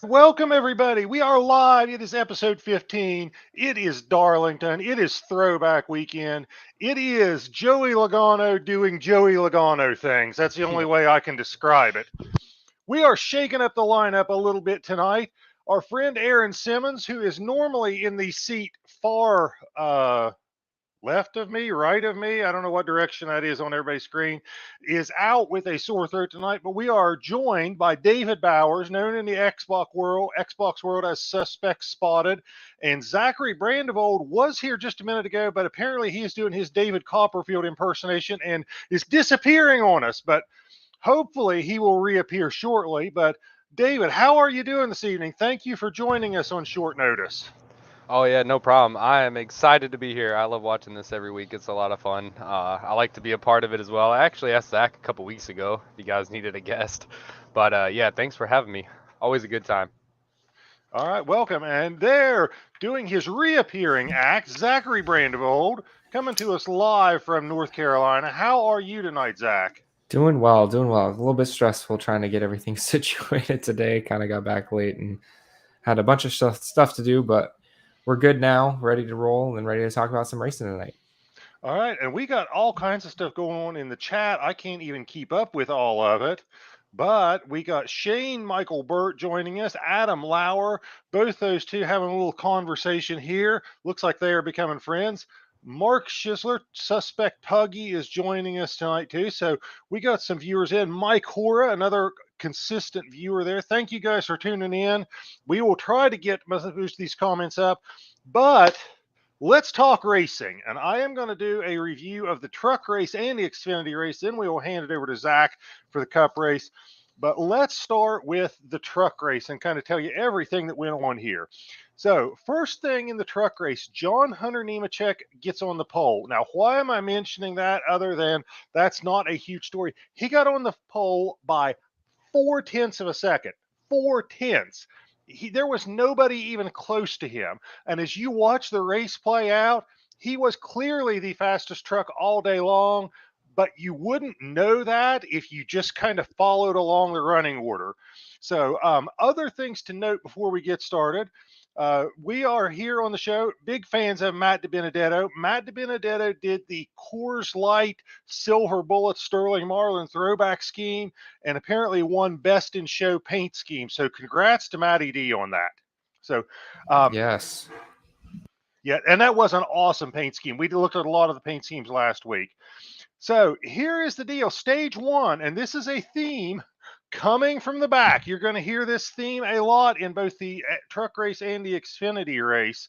Welcome, everybody. We are live. It is episode 15. It is Darlington. It is throwback weekend. It is Joey Logano doing Joey Logano things. That's the only Yeah. way I can describe it. We are shaking up the lineup a little bit tonight. Our friend Aaron Simmons, who is normally in the seat far left of me, right of me, I don't know what direction that is on everybody's screen, is out with a sore throat tonight. But we are joined by David Bowers, known in the Xbox world as Suspect Spotted, and Zachary Brandevold was here just a minute ago, but apparently he is doing his David Copperfield impersonation and is disappearing on us. But hopefully he will reappear shortly. But David, how are you doing this evening? Thank you for joining us on short notice. Oh yeah, no problem. I am excited to be here. I love watching this every week. It's a lot of fun. I like to be a part of it as well. I actually asked Zach a couple weeks ago if you guys needed a guest, but yeah, thanks for having me. Always a good time. All right, welcome. And there, doing his reappearing act, Zachary Brandevold, coming to us live from North Carolina. How are you tonight, Zach? Doing well, doing well. A little bit stressful trying to get everything situated today. Kind of got back late and had a bunch of stuff to do, but we're good now, ready to roll and ready to talk about some racing tonight. All right, and we got all kinds of stuff going on in the chat. I can't even keep up with all of it. But we got Shane Michael Burt joining us, Adam Lauer, both those two having a little conversation here. Looks like they are becoming friends. Mark Schisler, Suspect Puggy, is joining us tonight too. So we got some viewers in. Mike Hora, another consistent viewer there. Thank you guys for tuning in. We will try to get most of these comments up, but let's talk racing. And I am going to do a review of the truck race and the Xfinity race. Then we will hand it over to Zach for the Cup race. But let's start with the truck race and kind of tell you everything that went on here. So, first thing in the truck race, John Hunter Nemechek gets on the pole. Now, why am I mentioning that other than that's not a huge story? He got on the pole by 4 tenths of a second. 4 tenths. There was nobody even close to him. And as you watch the race play out, he was clearly the fastest truck all day long, but you wouldn't know that if you just kind of followed along the running order. So, other things to note before we get started. We are here on the show, big fans of Matt DiBenedetto. Matt DiBenedetto did the Coors Light Silver Bullet Sterling Marlin throwback scheme and apparently won Best in Show paint scheme. So congrats to Matty D on that. So, um, Yes. yeah, and that was an awesome paint scheme. We looked at a lot of the paint schemes last week. So here is the deal. Stage one, and this is a theme coming from the back. You're going to hear this theme a lot in both the truck race and the Xfinity race.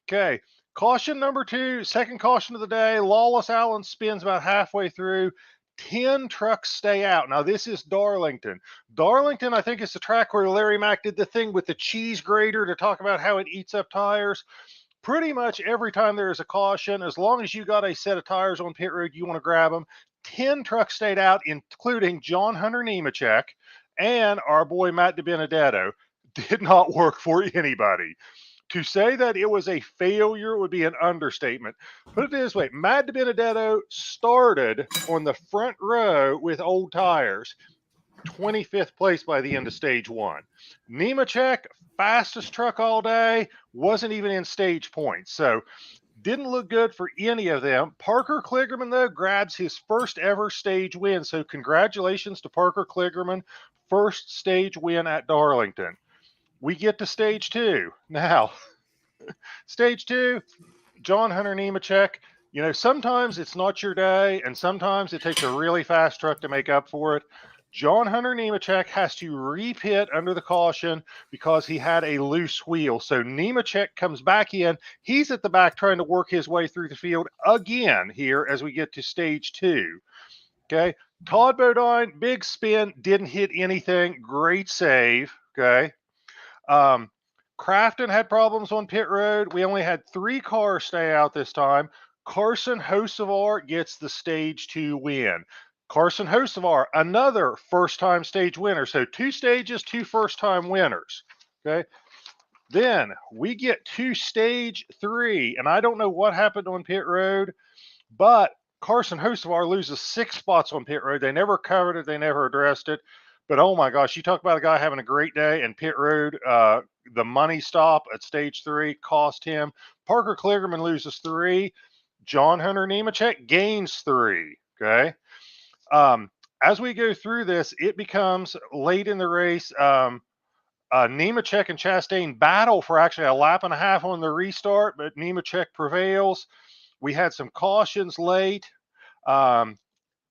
Okay. Caution number 2, second caution of the day. Lawless Allen spins about halfway through. 10 trucks stay out. Now, this is Darlington. Darlington, I think, is the track where Larry Mack did the thing with the cheese grater to talk about how it eats up tires. Pretty much every time there is a caution, as long as you got a set of tires on pit road, you want to grab them. 10 trucks stayed out, including John Hunter Nemechek and our boy Matt DiBenedetto. Did not work for anybody. To say that it was a failure would be an understatement. Put it this way, Matt DiBenedetto started on the front row with old tires. 25th place by the end of stage one. Nemechek, fastest truck all day, wasn't even in stage points. So didn't look good for any of them. Parker Kligerman, though, grabs his first ever stage win. So congratulations to Parker Kligerman. First stage win at Darlington. We get to stage two. Now, stage two, John Hunter Nemechek. You know, sometimes it's not your day, and sometimes it takes a really fast truck to make up for it. John Hunter Nemechek has to repit under the caution because he had a loose wheel. So Nemechek comes back in. He's at the back trying to work his way through the field again here as we get to stage two. Okay. Todd Bodine, big spin, didn't hit anything. Great save. Okay. Crafton had problems on pit road. We only had 3 cars stay out this time. Carson Hocevar gets the stage 2 win. Carson Hocevar, another first-time stage winner. So 2 stages, 2 first-time winners. Okay. Then we get to stage 3, and I don't know what happened on pit road, but Carson Hocevar loses 6 spots on pit road. They never covered it. They never addressed it. But oh my gosh, you talk about a guy having a great day, and pit road, the money stop at stage 3 cost him. Parker Kligerman loses 3. John Hunter Nemechek gains 3. Okay. As we go through this, it becomes late in the race. Nemechek and Chastain battle for actually a lap and a half on the restart, but Nemechek prevails. We had some cautions late.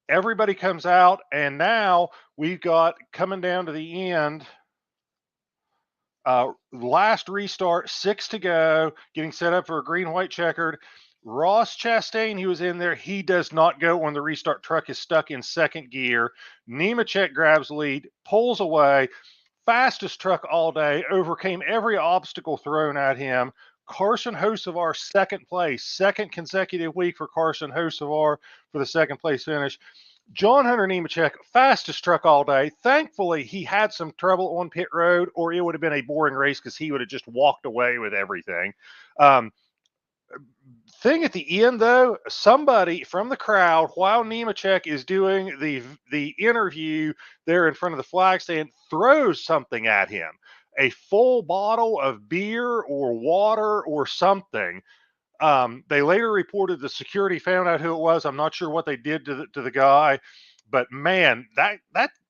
Everybody comes out, and now we've got coming down to the end. Last restart, 6 to go, getting set up for a green-white checkered. Ross Chastain, who was in there, he does not go when the restart. Truck is stuck in second gear. Nemechek grabs lead, pulls away. Fastest truck all day, overcame every obstacle thrown at him. Carson Hocevar, second place, second consecutive week for Carson Hocevar for the second place finish. John Hunter Nemechek, fastest truck all day. Thankfully, he had some trouble on pit road, or it would have been a boring race because he would have just walked away with everything. Thing at the end, though, somebody from the crowd, while Nemechek is doing the interview there in front of the flag stand, throws something at him. A full bottle of beer or water or something. They later reported the security found out who it was. I'm not sure what they did to the guy, but man, that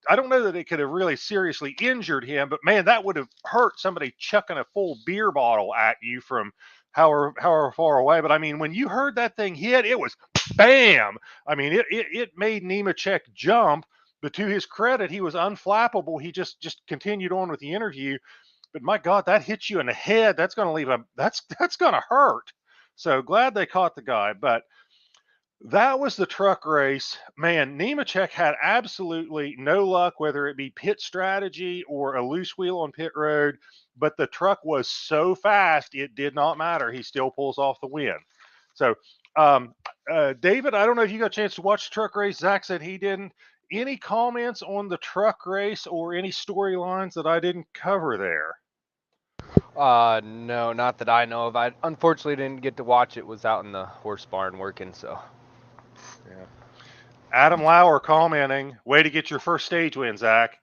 I don't know that it could have really seriously injured him, but man, that would have hurt, somebody chucking a full beer bottle at you from however far away. But I mean, when you heard that thing hit, it was bam. I mean, it made Nemechek jump, but to his credit, he was unflappable. He just continued on with the interview. But my God, that hits you in the head. That's going to leave that's going to hurt. So glad they caught the guy. But that was the truck race. Man, Nemechek had absolutely no luck, whether it be pit strategy or a loose wheel on pit road. But the truck was so fast, it did not matter. He still pulls off the win. So, David, I don't know if you got a chance to watch the truck race. Zach said he didn't. Any comments on the truck race or any storylines that I didn't cover there? No, not that I know of. I unfortunately didn't get to watch it. Was out in the horse barn working, so. Yeah. Adam Lauer commenting, way to get your first stage win, Zach.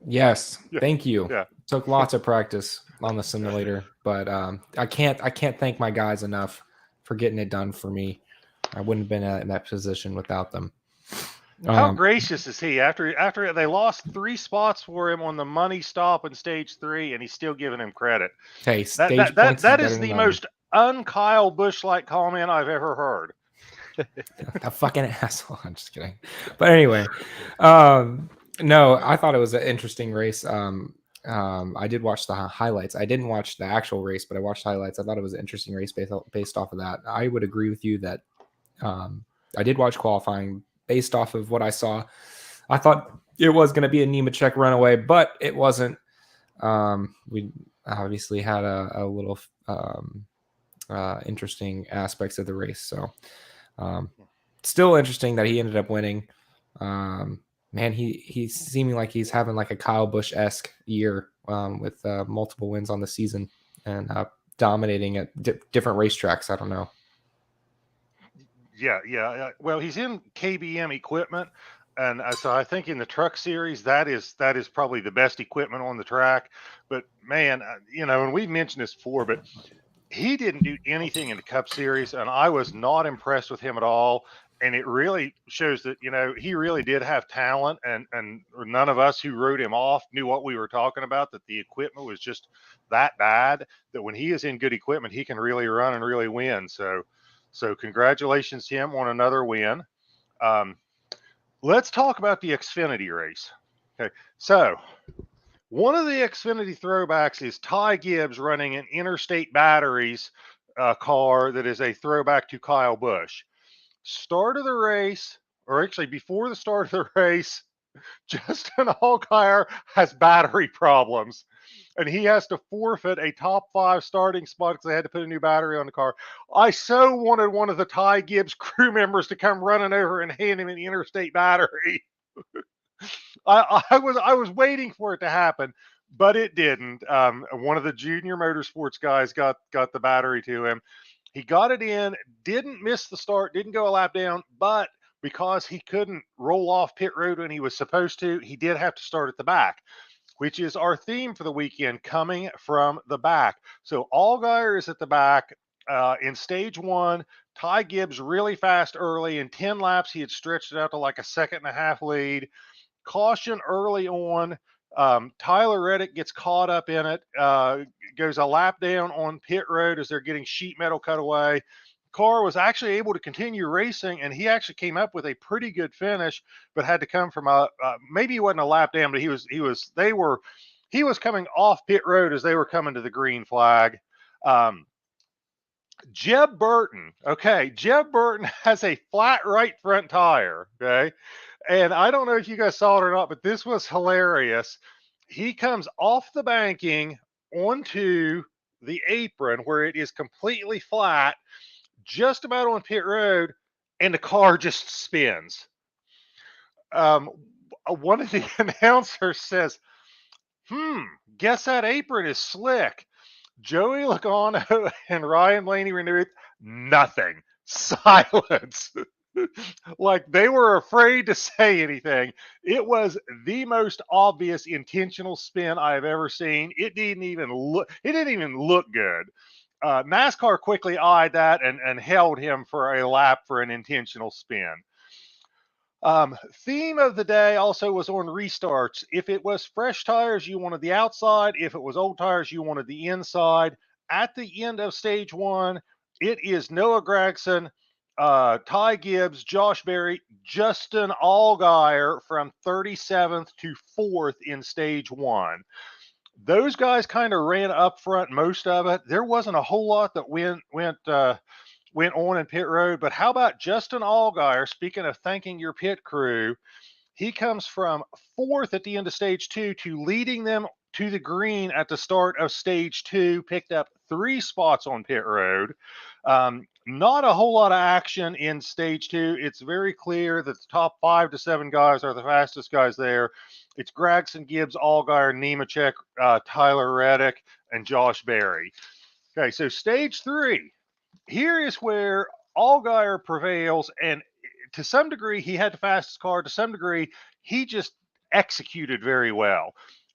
Yes, thank you. Yeah. Took lots of practice on the simulator, but I can't thank my guys enough for getting it done for me. I wouldn't have been in that position without them. How gracious is he? After they lost 3 spots for him on the money stop in stage 3, and he's still giving him credit. Hey, that is the most un-Kyle Busch-like comment I've ever heard. A fucking asshole. I'm just kidding. But anyway, no, I thought it was an interesting race. I did watch the highlights. I didn't watch the actual race, but I watched highlights. I thought it was an interesting race based off of that. I would agree with you that I did watch qualifying. Based off of what I saw, I thought it was going to be a Nemechek runaway, but it wasn't. We obviously had a little interesting aspects of the race. So still interesting that he ended up winning. Man, he's seeming like he's having like a Kyle Busch-esque year with multiple wins on the season and dominating at different racetracks. I don't know. Yeah. Well, he's in KBM equipment, and so I think in the truck series that is probably the best equipment on the track. But man, and we've mentioned this before, but he didn't do anything in the Cup Series, and I was not impressed with him at all. And it really shows that he really did have talent, and none of us who wrote him off knew what we were talking about. That the equipment was just that bad. That when he is in good equipment, he can really run and really win. So congratulations to him on another win. Let's talk about the Xfinity race. Okay, so one of the Xfinity throwbacks is Ty Gibbs running an Interstate Batteries car that is a throwback to Kyle Busch. Start of the race, or actually before the start of the race, Justin Allgaier has battery problems, and he has to forfeit a top 5 starting spot because they had to put a new battery on the car. I so wanted one of the Ty Gibbs crew members to come running over and hand him an Interstate battery. I was waiting for it to happen, but it didn't. One of the junior motorsports guys got the battery to him. He got it in, didn't miss the start, didn't go a lap down, but because he couldn't roll off pit road when he was supposed to, he did have to start at the back, which is our theme for the weekend, coming from the back. So Allgaier is at the back. In stage one, Ty Gibbs really fast early. In 10 laps, he had stretched it out to like a 1.5-second lead. Caution early on. Tyler Reddick gets caught up in it, goes a lap down on pit road as they're getting sheet metal cut away. Car was actually able to continue racing, and he actually came up with a pretty good finish, but had to come from maybe he wasn't a lap down, but he was coming off pit road as they were coming to the green flag. Jeb Burton. Okay, Jeb Burton has a flat right front tire. Okay, and I don't know if you guys saw it or not, but this was hilarious. He comes off the banking onto the apron where it is completely flat, just about on pit road, and the car just spins. One of the announcers says, guess that apron is slick. Joey Logano and Ryan Blaney renewed nothing. Silence. Like they were afraid to say anything. It was the most obvious intentional spin I have ever seen. It didn't even look good. NASCAR quickly eyed that and held him for a lap for an intentional spin. Theme of the day also was on restarts. If it was fresh tires, you wanted the outside. If it was old tires, you wanted the inside. At the end of stage one, it is Noah Gragson, Ty Gibbs, Josh Berry, Justin Allgaier from 37th to 4th in stage one. Those guys kind of ran up front most of it. There wasn't a whole lot that went on in pit road, but how about Justin Allgaier? Speaking of thanking your pit crew, he comes from 4th at the end of stage two to leading them to the green at the start of stage two, picked up 3 spots on pit road. Not a whole lot of action in stage two. It's very clear that the top 5 to 7 guys are the fastest guys there. It's Gragson, Gibbs, Allgaier, Nemechek, Tyler Reddick, and Josh Berry. Okay, so stage three. Here is where Allgaier prevails, and to some degree, he had the fastest car. To some degree, he just executed very well.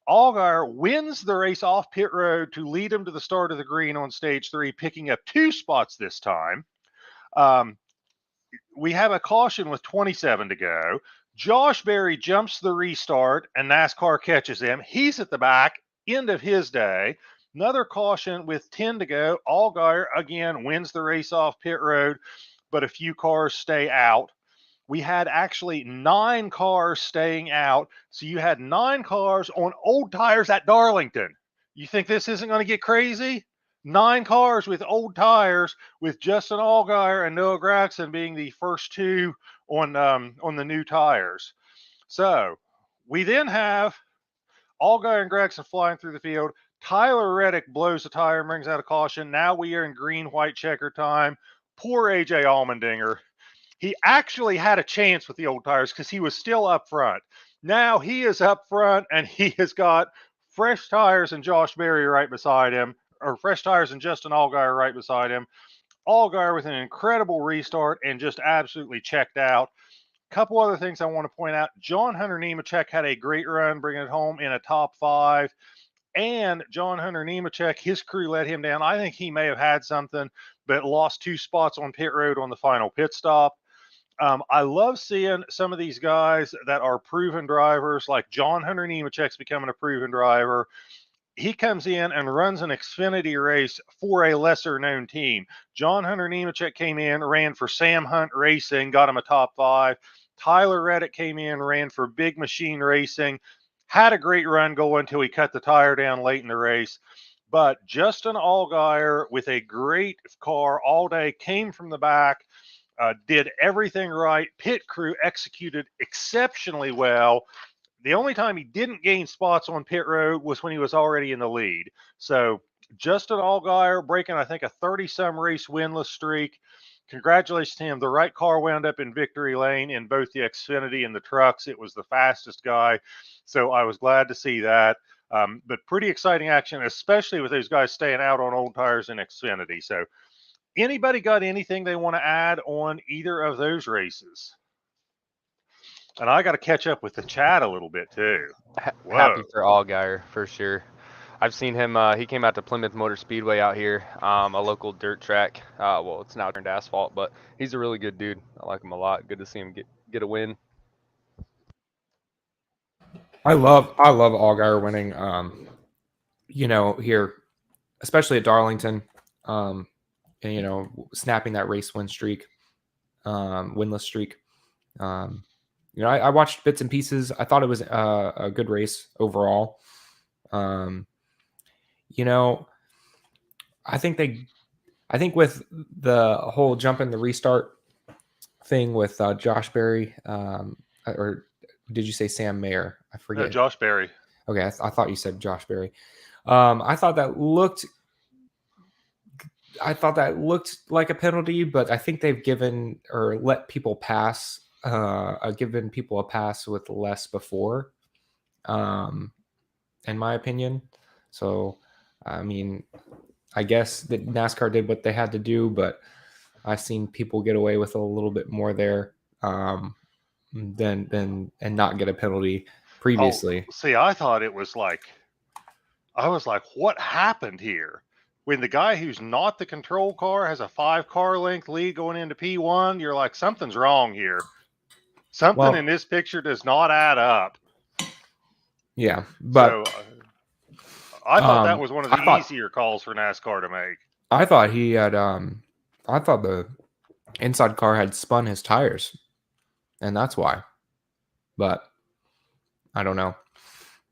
Allgaier wins the race off pit road to lead him to the start of the green on stage three, picking up 2 spots this time. We have a caution with 27 to go. Josh Berry jumps the restart, and NASCAR catches him. He's at the back, end of his day. Another caution with 10 to go. Allgaier, again, wins the race off pit road, but a few cars stay out. We had actually 9 cars staying out. So you had 9 cars on old tires at Darlington. You think this isn't going to get crazy? 9 cars with old tires, with Justin Allgaier and Noah Gragson being the first 2 on the new tires. So we then have Allgaier and Gragson flying through the field. Tyler Reddick blows the tire and brings out a caution. Now we are in green-white checker time. Poor AJ Allmendinger. He actually had a chance with the old tires because he was still up front. Now he is up front, and he has got fresh tires and Josh Berry right beside him, or fresh tires and Justin Allgaier right beside him. Allgaier with an incredible restart and just absolutely checked out. Couple other things I want to point out. John Hunter Nemechek had a great run, bringing it home in a top 5. And John Hunter Nemechek, his crew let him down. I think he may have had something, but lost 2 spots on pit road on the final pit stop. I love seeing some of these guys that are proven drivers, like John Hunter Nemechek's becoming a proven driver. He comes in and runs an Xfinity race for a lesser-known team. John Hunter Nemechek came in, ran for Sam Hunt Racing, got him a top 5. Tyler Reddick came in, ran for Big Machine Racing, had a great run going until he cut the tire down late in the race. But Justin Allgaier, with a great car all day, came from the back, did everything right. Pit crew executed exceptionally well. The only time he didn't gain spots on pit road was when he was already in the lead. So Justin Allgaier breaking, I think, a 30-some race winless streak. Congratulations to him. The right car wound up in victory lane in both the Xfinity and the trucks. It was the fastest guy. So I was glad to see that. But pretty exciting action, especially with those guys staying out on old tires in Xfinity. So anybody got anything they want to add on either of those races? And I got to catch up with the chat a little bit too. Whoa. Happy for Allgaier for sure. I've seen him. He came out to Plymouth Motor Speedway out here, a local dirt track. Well, it's now turned to asphalt, but he's a really good dude. I like him a lot. Good to see him get a win. I love Allgaier winning. Here, especially at Darlington, and snapping that race win streak, winless streak. I watched bits and pieces. I thought it was a good race overall. I think with the whole jump in the restart thing with Josh Berry, or did you say Sam Mayer? I forget. No, Josh Berry. Okay, I thought you said Josh Berry. I thought that looked like a penalty, but I think they've given or let people pass, given people a pass with less before, in my opinion. So, I mean, I guess that NASCAR did what they had to do, but I've seen people get away with a little bit more there, than and not get a penalty previously. Oh, see, I thought it was like, I was like, what happened here? When the guy who's not the control car has a 5-car length lead going into P1, you're like, something's wrong here. Something in this picture does not add up. Yeah, but so, I thought that was one of the easier calls for NASCAR to make. I thought he had. I thought the inside car had spun his tires, and that's why. But I don't know.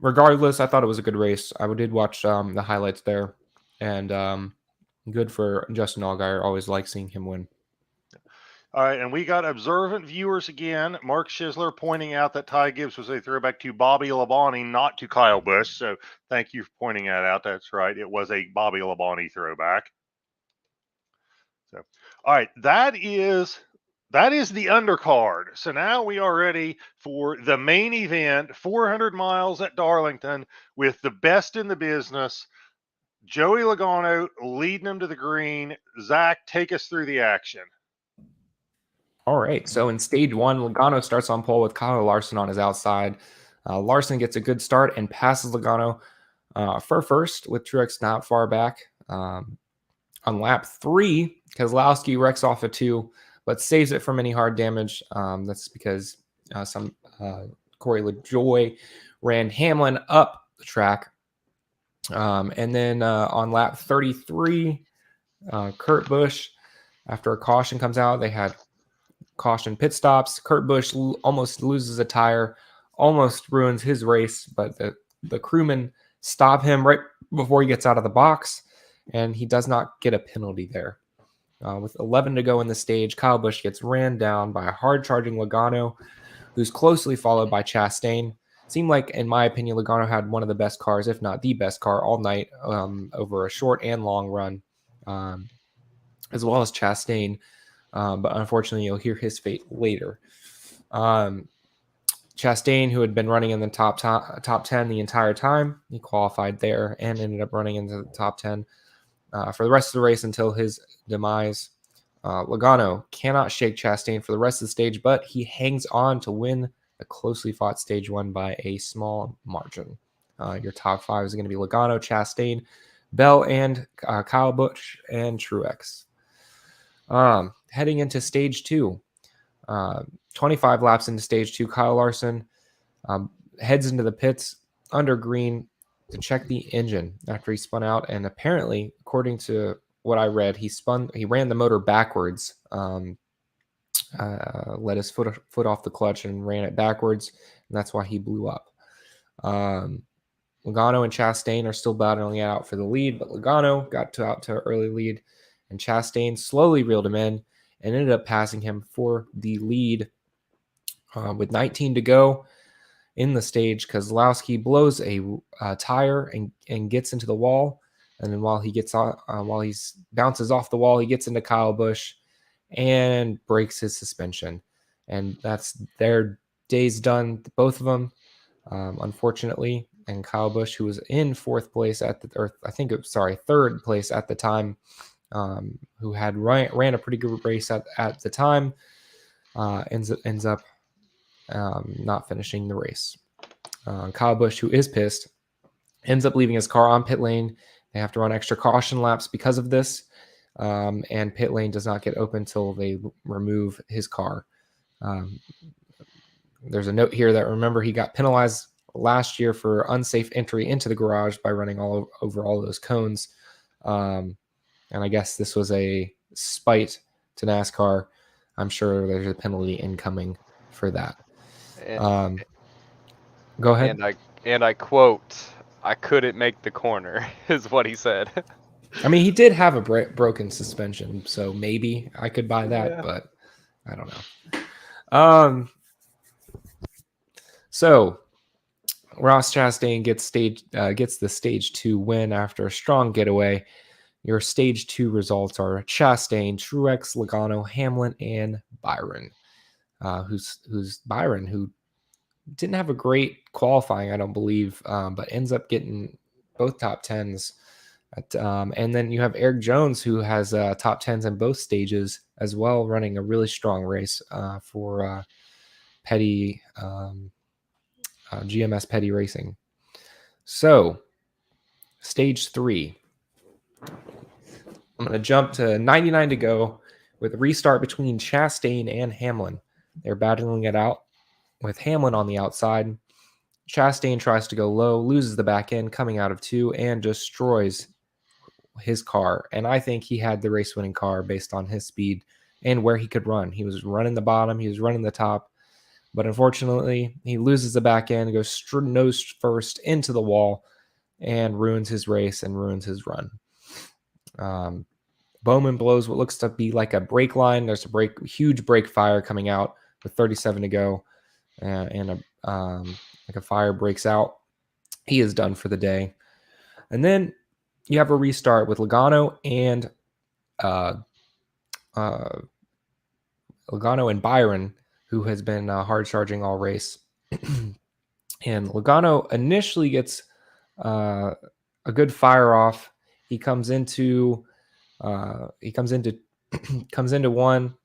Regardless, I thought it was a good race. I did watch the highlights there, and good for Justin Allgaier. Always like seeing him win. All right, and we got observant viewers again. Mark Schisler pointing out that Ty Gibbs was a throwback to Bobby Labonte, not to Kyle Busch. So thank you for pointing that out. That's right. It was a Bobby Labonte throwback. So, all right, that is the undercard. So now we are ready for the main event, 400 miles at Darlington with the best in the business. Joey Logano leading him to the green. Zach, take us through the action. All right, so in stage one, Logano starts on pole with Kyle Larson on his outside. Larson gets a good start and passes Logano for first with Truex not far back. On lap 3, Keselowski wrecks off a 2, but saves it from any hard damage. That's because Corey LaJoie ran Hamlin up the track. And then on lap 33, Kurt Busch, after a caution comes out, they had caution pit stops. Kurt Busch almost loses a tire, almost ruins his race, but the crewmen stop him right before he gets out of the box, and he does not get a penalty there. With 11 to go in the stage, Kyle Busch gets ran down by a hard-charging Logano, who's closely followed by Chastain. Seemed like, in my opinion, Logano had one of the best cars, if not the best car, all night over a short and long run, as well as Chastain. But unfortunately, you'll hear his fate later. Chastain, who had been running in the top 10 the entire time, he qualified there and ended up running into the top 10 for the rest of the race until his demise. Logano cannot shake Chastain for the rest of the stage, but he hangs on to win a closely fought stage 1 by a small margin. Your top 5 is going to be Logano, Chastain, Bell, and Kyle Busch and Truex. Heading into stage 2, 25 laps into stage 2, Kyle Larson heads into the pits under green to check the engine after he spun out. And apparently, according to what I read, he ran the motor backwards, let his foot off the clutch and ran it backwards. And that's why he blew up. Logano and Chastain are still battling out for the lead, but Logano got out to an early lead, and Chastain slowly reeled him in and ended up passing him for the lead. With 19 to go in the stage, Keselowski blows a tire and gets into the wall. And then while he bounces off the wall, he gets into Kyle Busch and breaks his suspension. And that's their day's done, both of them, unfortunately. And Kyle Busch, who was in third place at the time, who had ran a pretty good race at the time, ends up not finishing the race. Kyle Busch, who is pissed, ends up leaving his car on pit lane. They have to run extra caution laps because of this. And pit lane does not get open until they remove his car. There's a note here that, remember, he got penalized last year for unsafe entry into the garage by running all over all those cones. And I guess this was a spite to NASCAR. I'm sure there's a penalty incoming for that. Go ahead. And I quote, "I couldn't make the corner," is what he said. I mean, he did have a broken suspension, so maybe I could buy that, but I don't know. So Ross Chastain gets the stage 2 win after a strong getaway. Your stage 2 results are Chastain, Truex, Logano, Hamlin, and Byron. Who's Byron, who didn't have a great qualifying, I don't believe, but ends up getting both top 10s. And then you have Eric Jones, who has top 10s in both stages as well, running a really strong race for Petty GMS Petty Racing. So, stage 3. I'm going to jump to 99 to go with a restart between Chastain and Hamlin. They're battling it out with Hamlin on the outside. Chastain tries to go low, loses the back end coming out of 2, and destroys his car. And I think he had the race-winning car based on his speed and where he could run. He was running the bottom, he was running the top, but unfortunately, he loses the back end, goes nose first into the wall, and ruins his race and ruins his run. Bowman blows what looks to be like a brake line. There's a huge brake fire coming out with 37 to go, and a fire breaks out. He is done for the day. And then you have a restart with Logano and Byron, who has been hard charging all race. And Logano initially gets a good fire off. He comes into one.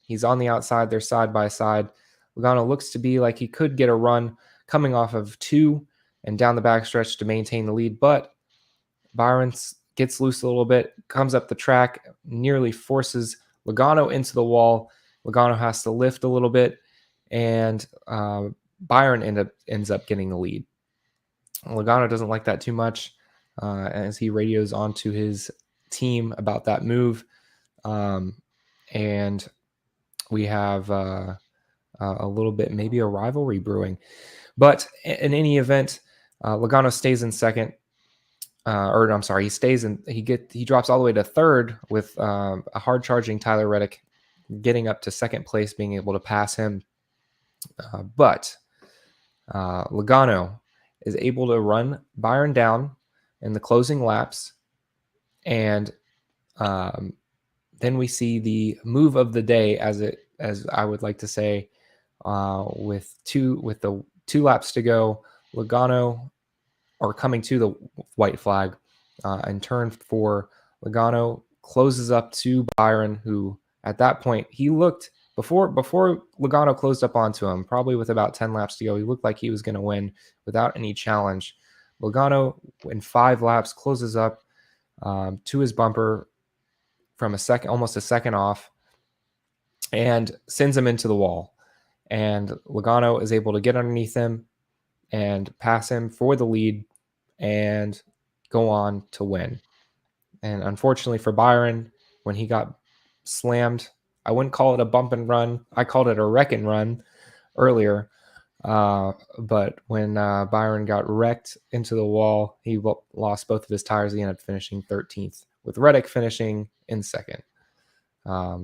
He's on the outside. They're side by side. Logano looks to be like he could get a run coming off of 2 and down the backstretch to maintain the lead, but Byron gets loose a little bit, comes up the track, nearly forces Logano into the wall. Logano has to lift a little bit, and Byron ends up getting the lead. Logano doesn't like that too much as he radios onto his team about that move. And we have a little bit, maybe a rivalry brewing. But in any event, Logano stays in second. He drops all the way to third with a hard charging Tyler Reddick getting up to second place, being able to pass him. But Logano is able to run Byron down in the closing laps. And then we see the move of the day, as I would like to say, with the 2 laps to go. Logano, or coming to the white flag, and turn 4, Logano closes up to Byron, who at that point he looked before Logano closed up onto him, probably with about 10 laps to go. He looked like he was going to win without any challenge. Logano, in 5 laps, closes up to his bumper from almost a second off, and sends him into the wall. And Logano is able to get underneath him and pass him for the lead and go on to win. And unfortunately for Byron, when he got slammed, I wouldn't call it a bump and run. I called it a wreck and run earlier. But when Byron got wrecked into the wall, he lost both of his tires. He ended up finishing 13th, with Reddick finishing in second.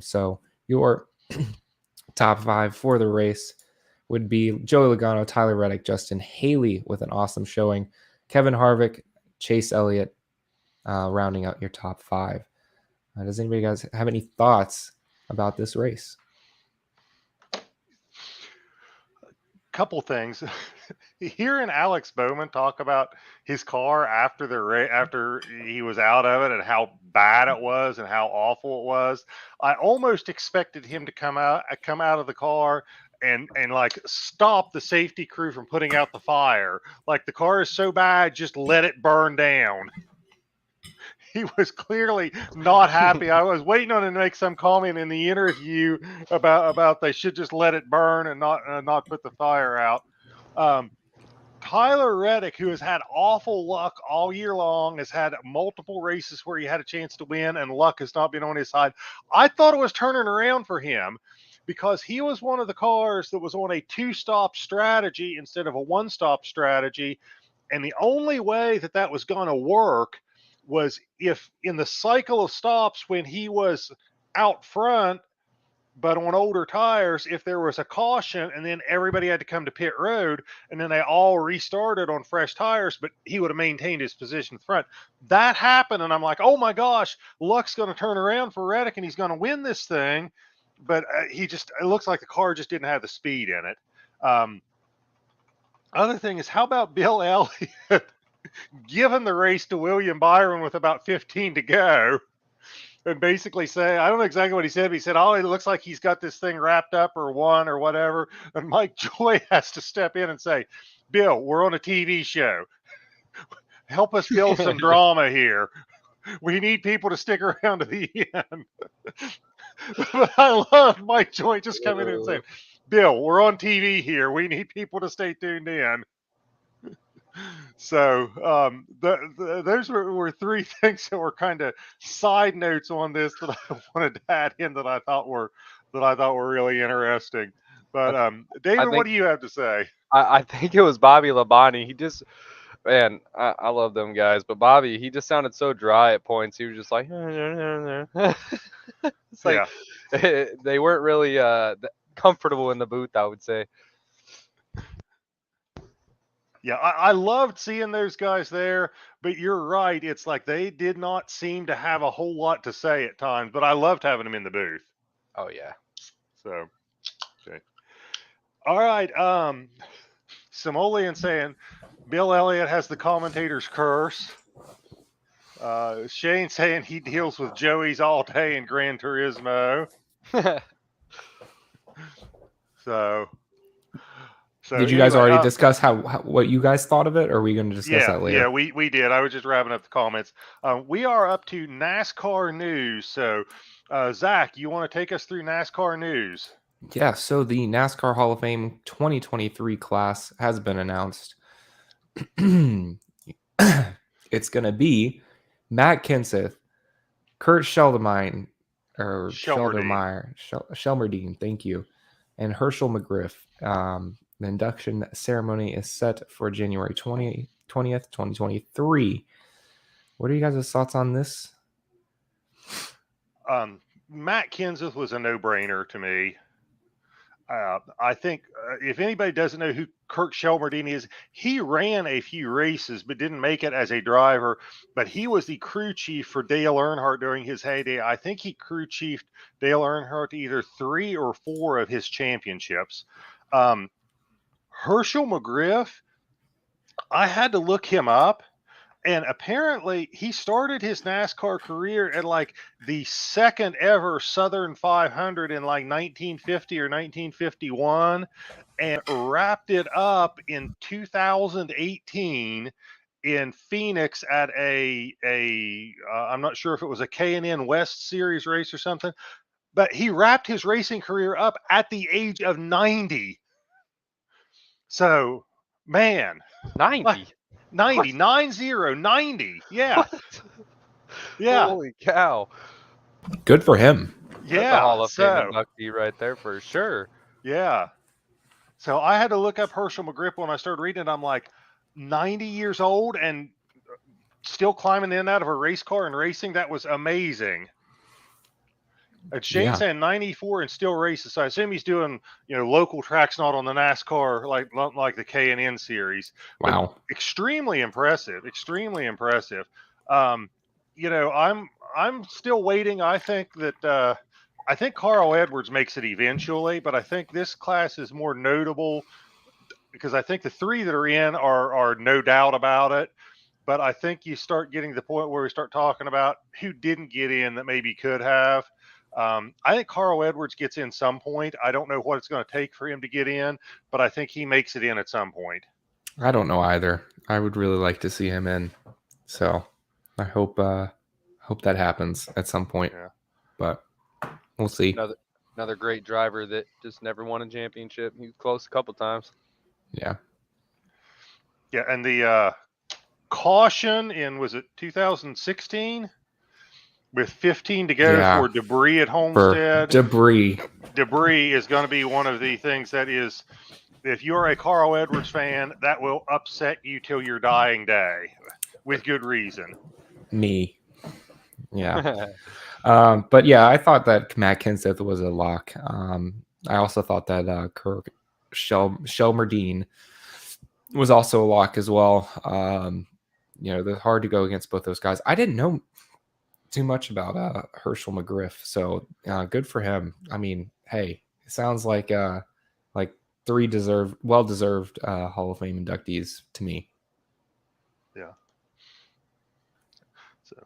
So your top 5 for the race would be Joey Logano, Tyler Reddick, Justin Haley with an awesome showing, Kevin Harvick, Chase Elliott, rounding out your top 5. Does anybody guys have any thoughts about this race? Couple things. Hearing Alex Bowman talk about his car after he was out of it and how bad it was and how awful it was, I almost expected him to come out of the car and like stop the safety crew from putting out the fire. Like, the car is so bad, just let it burn down. He was clearly not happy. I was waiting on him to make some comment in the interview about they should just let it burn and not put the fire out. Tyler Reddick, who has had awful luck all year long, has had multiple races where he had a chance to win and luck has not been on his side. I thought it was turning around for him because he was one of the cars that was on a 2-stop strategy instead of a 1-stop strategy. And the only way that was going to work was if in the cycle of stops when he was out front, but on older tires, if there was a caution and then everybody had to come to pit road and then they all restarted on fresh tires, but he would have maintained his position in front. That happened, and I'm like, oh my gosh, luck's going to turn around for Reddick and he's going to win this thing. But it looks like the car just didn't have the speed in it. Other thing is, how about Bill Elliott giving the race to William Byron with about 15 to go? And basically say, I don't know exactly what he said, but he said, oh, it looks like he's got this thing wrapped up or won or whatever. And Mike Joy has to step in and say, Bill, we're on a TV show. Help us build some drama here. We need people to stick around to the end. But I love Mike Joy just coming in and saying, Bill, we're on TV here. We need people to stay tuned in. So those were three things that were kind of side notes on this that I wanted to add in that I thought were really interesting. But David, what do you have to say? I think it was Bobby Labonte. He just, man, I love them guys, but Bobby, he just sounded so dry at points. He was just like, it's like they weren't really comfortable in the booth, I would say. Yeah, I loved seeing those guys there, but you're right. It's like they did not seem to have a whole lot to say at times, but I loved having them in the booth. Oh, yeah. So, okay. All right. Simoleon saying Bill Elliott has the commentator's curse. Shane saying he deals with Joey's all day in Gran Turismo. So did you guys already discuss what you guys thought of it, or are we going to discuss that later? Yeah, we did. I was just wrapping up the comments. We are up to NASCAR news. So, Zach, you want to take us through NASCAR news? Yeah, so the NASCAR Hall of Fame 2023 class has been announced. It's going to be Matt Kenseth, Kurt Shelmerdine, thank you, and Herschel McGriff. The induction ceremony is set for January 20th, 2023. What are you guys' thoughts on this? Matt Kenseth was a no-brainer to me. I think if anybody doesn't know who Kurt Shelmerdine is, he ran a few races but didn't make it as a driver. But he was the crew chief for Dale Earnhardt during his heyday. I think he crew chiefed Dale Earnhardt to either 3 or 4 of his championships. Herschel McGriff, I had to look him up. And apparently he started his NASCAR career at like the second ever Southern 500 in like 1950 or 1951 and wrapped it up in 2018 in Phoenix at I'm not sure if it was a K&N West Series race or something, but he wrapped his racing career up at the age of 90. So, man. 90? 90, 90. Yeah. Yeah. Holy cow. Good for him. Yeah. That's a Hall of Fame inductee right there for sure. Yeah. So I had to look up Herschel McGriff when I started reading it. I'm like, 90 years old and still climbing in and out of a race car and racing. That was amazing. And Shane's saying 94 and still races. So I assume he's doing, local tracks, not on the NASCAR, like the K&N series. Wow. But extremely impressive. Extremely impressive. I'm still waiting. I think that, I think Carl Edwards makes it eventually, but I think this class is more notable because I think the 3 that are in are no doubt about it. But I think you start getting to the point where we start talking about who didn't get in that maybe could have. I think Carl Edwards gets in some point. I don't know what it's going to take for him to get in, but I think he makes it in at some point. I don't know either. I would really like to see him in. So I hope that happens at some point. Yeah. But we'll see. Another great driver that just never won a championship. He was close a couple times. Yeah. Yeah, and the caution in, was it 2016? With 15 to go Yeah. for debris at For Homestead. debris. Debris is going to be one of the things that is, if you're a Carl Edwards fan, that will upset you till your dying day, with good reason. Me. Yeah. But yeah, I thought that Matt Kenseth was a lock. I also thought that Kirk Shelmerdine was also a lock as well. They're hard to go against both those guys. I didn't know too much about Herschel McGriff, so good for him. I mean, hey, it sounds like three well-deserved Hall of Fame inductees to me. Yeah. So,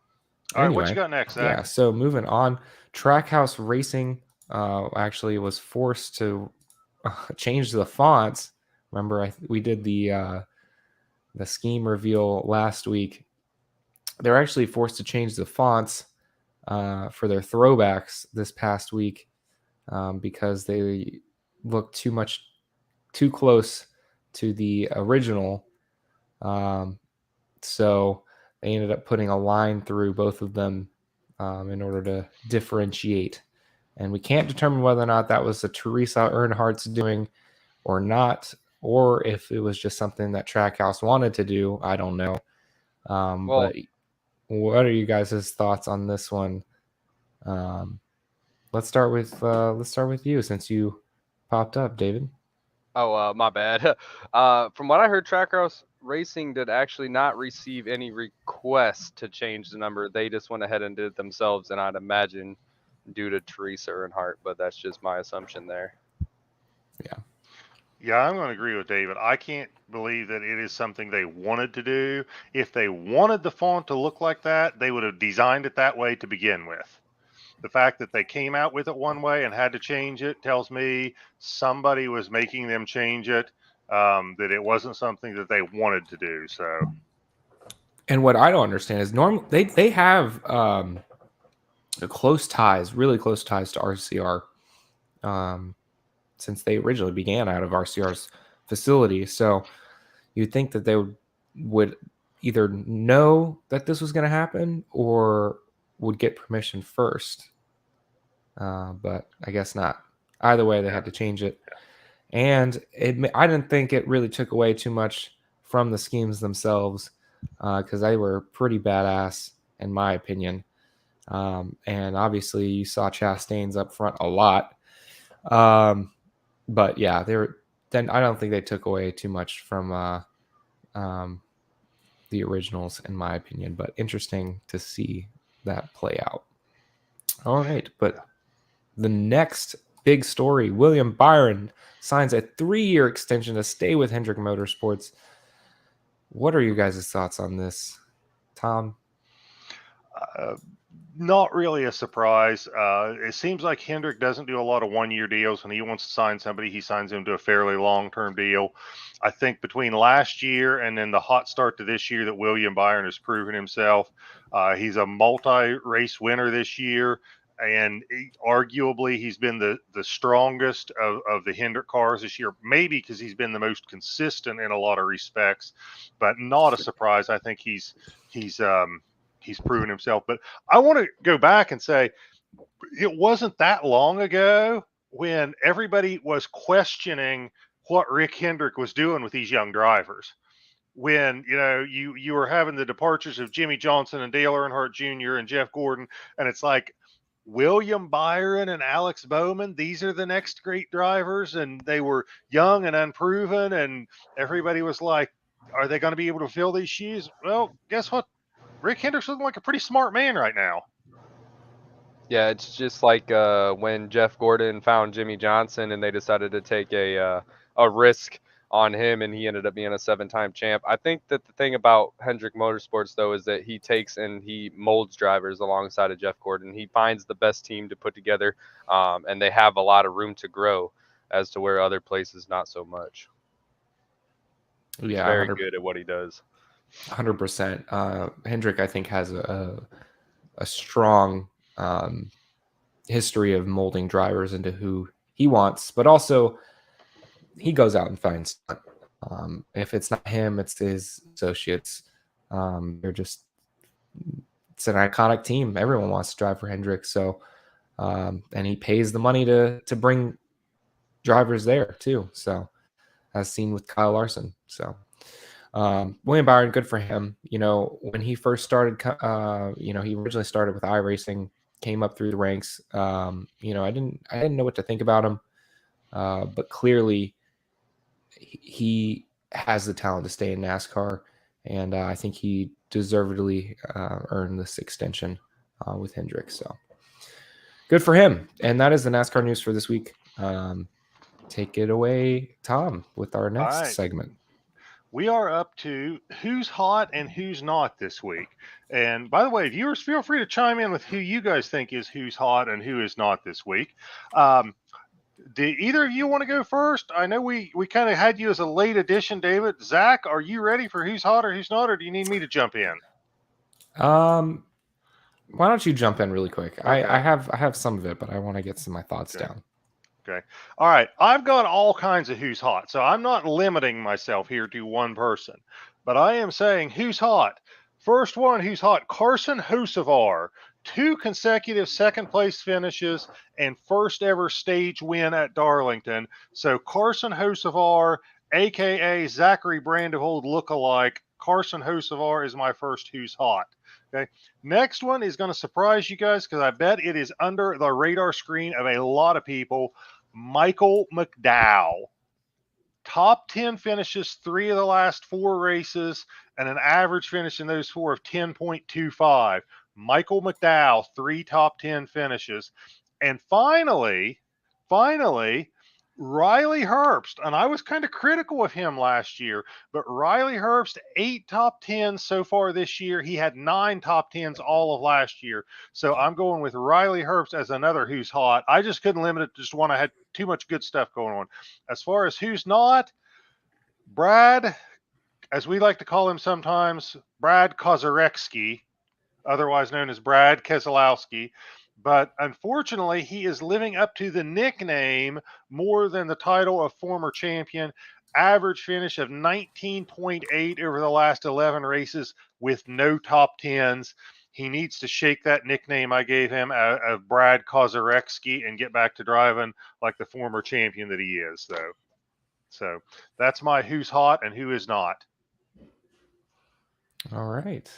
all right, what you got next, Zach? Yeah, so moving on, Trackhouse Racing actually was forced to change the fonts. Remember, we did the scheme reveal last week. They're actually forced to change the fonts for their throwbacks this past week because they look too close to the original. So they ended up putting a line through both of them in order to differentiate. And we can't determine whether or not that was a Teresa Earnhardt's doing or not, or if it was just something that Trackhouse wanted to do. I don't know. But what are you guys' thoughts on this one? Let's start with you since you popped up, David. Oh, my bad. From what I heard, Trackhouse Racing did actually not receive any requests to change the number. They just went ahead and did it themselves, and I'd imagine due to Teresa Earnhardt, but that's just my assumption there. Yeah. Yeah, I'm going to agree with David. I can't believe that it is something they wanted to do. If they wanted the font to look like that, they would have designed it that way to begin with. The fact that they came out with it one way and had to change it tells me somebody was making them change it, that it wasn't something that they wanted to do. So, and what I don't understand is normally they have really close ties to RCR, since they originally began out of RCR's facility. So you'd think that they would either know that this was going to happen or would get permission first. But I guess not. Either way, they had to change it. And I didn't think it really took away too much from the schemes themselves because they were pretty badass, in my opinion. And obviously, you saw Chastain's up front a lot. But yeah, I don't think they took away too much from the originals, in my opinion. But interesting to see that play out. All right, but the next big story, William Byron signs a 3-year extension to stay with Hendrick Motorsports. What are you guys' thoughts on this, Tom? Not really a surprise. It seems like Hendrick doesn't do a lot of one-year deals. When he wants to sign somebody, he signs them to a fairly long-term deal. I think between last year and then the hot start to this year that William Byron has proven himself. He's a multi-race winner this year. And arguably, he's been the strongest of the Hendrick cars this year, maybe because he's been the most consistent in a lot of respects, but not a surprise. I think he's proven himself. But I want to go back and say it wasn't that long ago when everybody was questioning what Rick Hendrick was doing with these young drivers. When you were having the departures of Jimmy Johnson and Dale Earnhardt Jr. and Jeff Gordon, and it's like, William Byron and Alex Bowman, these are the next great drivers, and they were young and unproven, and everybody was like, are they going to be able to fill these shoes? Well, guess what? Rick Hendrick's looking like a pretty smart man right now. Yeah, it's just like when Jeff Gordon found Jimmy Johnson and they decided to take a risk on him, and he ended up being a 7-time champ. I think that the thing about Hendrick Motorsports, though, is that he takes and he molds drivers alongside of Jeff Gordon. He finds the best team to put together, and they have a lot of room to grow as to where other places not so much. Yeah, he's very good at what he does. 100%. Hendrick, I think, has a strong history of molding drivers into who he wants, but also he goes out and finds. If it's not him, it's his associates. It's an iconic team. Everyone wants to drive for Hendrick. So, and he pays the money to bring drivers there too. So, as seen with Kyle Larson. So, William Byron, good for him. When he first started, he originally started with iRacing, came up through the ranks. I didn't know what to think about him, but clearly he has the talent to stay in NASCAR, and I think he deservedly earned this extension with Hendrick. So good for him. And that is the NASCAR news for this week. Take it away, Tom, with our next segment. We are up to who's hot and who's not this week. And by the way, viewers, feel free to chime in with who you guys think is who's hot and who is not this week. Do either of you want to go first? I know we kind of had you as a late addition, David. Zach, are you ready for who's hot or who's not, or do you need me to jump in? Why don't you jump in really quick? Okay. I have some of it, but I want to get some of my thoughts down. Okay. All right. I've got all kinds of who's hot. So I'm not limiting myself here to one person, but I am saying who's hot. First one, who's hot? Carson Hocevar. 2 consecutive second place finishes and first ever stage win at Darlington. So Carson Hocevar, a.k.a. Zachary Brandevold lookalike. Carson Hocevar is my first who's hot. Okay. Next one is going to surprise you guys because I bet it is under the radar screen of a lot of people. Michael Mcdowell. Top 10 finishes 3 of the last 4 races and an average finish in those 4 of 10.25. Michael McDowell, 3 top 10 finishes. And finally, Riley Herbst. And I was kind of critical of him last year, but Riley Herbst, 8 top 10s so far this year. He had 9 top 10s all of last year. So I'm going with Riley Herbst as another who's hot. I just couldn't limit it to just one. I had too much good stuff going on. As far as who's not, Brad, as we like to call him sometimes, Brad Kozarewski, otherwise known as Brad Keselowski. But unfortunately, he is living up to the nickname more than the title of former champion. Average finish of 19.8 over the last 11 races with no top 10s. He needs to shake that nickname I gave him of Brad Kozarewski and get back to driving like the former champion that he is, though. So that's my who's hot and who is not. All right.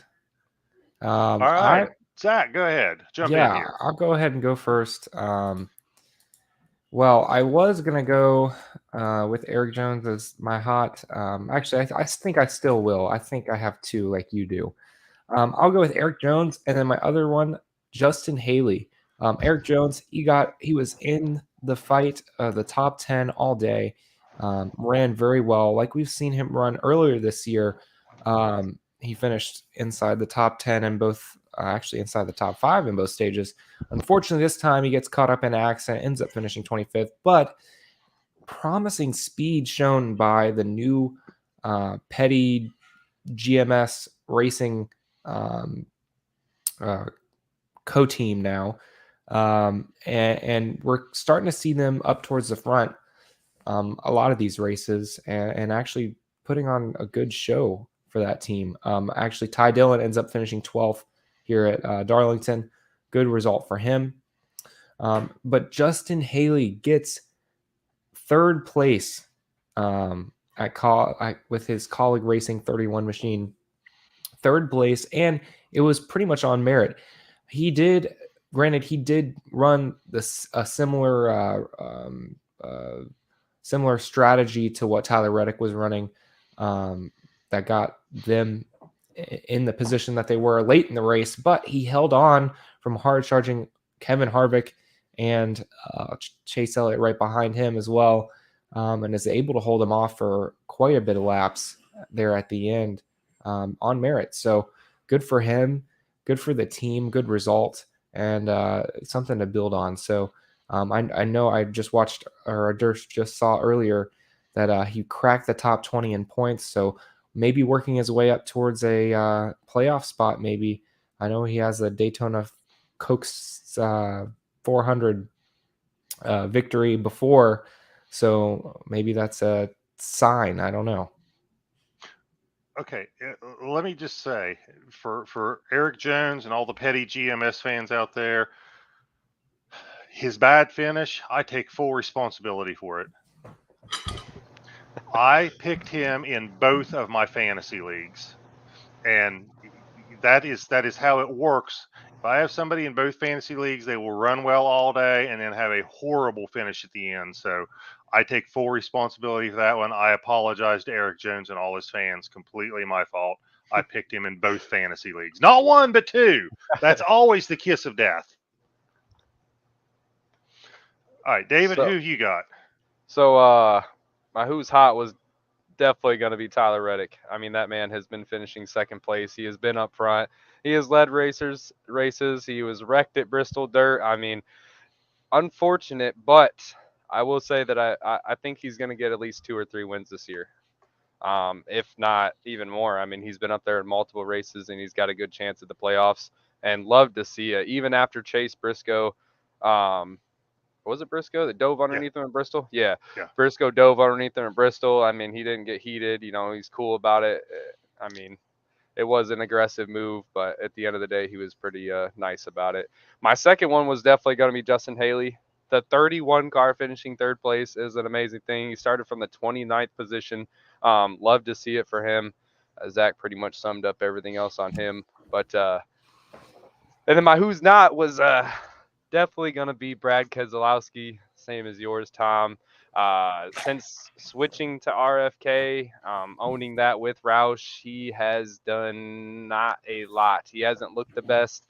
All right. Zach, go ahead. Jump in here. I'll go ahead and go first. Well, I was going to go with Eric Jones as my hot. Actually, I think I still will. I think I have 2 like you do. I'll go with Eric Jones, and then my other one, Justin Haley. Eric Jones, he was in the fight, the top 10 all day. Ran very well. Like we've seen him run earlier this year. He finished inside the top 10 in both, actually inside the top 5 in both stages. Unfortunately, this time he gets caught up in an accident, ends up finishing 25th, but promising speed shown by the new Petty GMS Racing co-team now. And we're starting to see them up towards the front a lot of these races and actually putting on a good show for that team. Actually, Ty Dillon ends up finishing 12th here at Darlington. Good result for him. But Justin Haley gets 3rd place with his colleague racing 31 machine. 3rd place, and it was pretty much on merit. He did run a similar strategy to what Tyler Reddick was running. That got them in the position that they were late in the race, but he held on from hard charging Kevin Harvick and Chase Elliott right behind him as well. and is able to hold him off for quite a bit of laps there at the end on merit. So good for him, good for the team, good result, and something to build on. So I know I just watched, or just saw earlier that he cracked the top 20 in points. So maybe working his way up towards a playoff spot. Maybe I know he has a Daytona Cokes 400 victory before, so maybe that's a sign. I don't know. Okay, let me just say, for Eric Jones and all the petty GMS fans out there, his bad finish, I take full responsibility for it. I picked him in both of my fantasy leagues, and that is how it works. If I have somebody in both fantasy leagues, they will run well all day and then have a horrible finish at the end. So I take full responsibility for that one. I apologize to Eric Jones and all his fans. Completely my fault. I picked him in both fantasy leagues. Not one, but two. That's always the kiss of death. All right, David, who you got? So my who's hot was definitely going to be Tyler Reddick. I mean, that man has been finishing second place. He has been up front. He has led races. He was wrecked at Bristol Dirt. I mean, unfortunate, but I will say that I think he's going to get at least 2 or 3 wins this year, if not even more. I mean, he's been up there in multiple races, and he's got a good chance at the playoffs. And love to see it, even after Chase Briscoe. Was it Briscoe that dove underneath him in Bristol? Yeah. Briscoe dove underneath him in Bristol. I mean, he didn't get heated. You know, he's cool about it. I mean, it was an aggressive move, but at the end of the day, he was pretty nice about it. My second one was definitely going to be Justin Haley. The 31 car finishing third place is an amazing thing. He started from the 29th position. Love to see it for him. Zach pretty much summed up everything else on him. But and then my who's not was definitely going to be Brad Keselowski, same as yours, Tom. Since switching to RFK, owning that with Roush, he has done not a lot. He hasn't looked the best.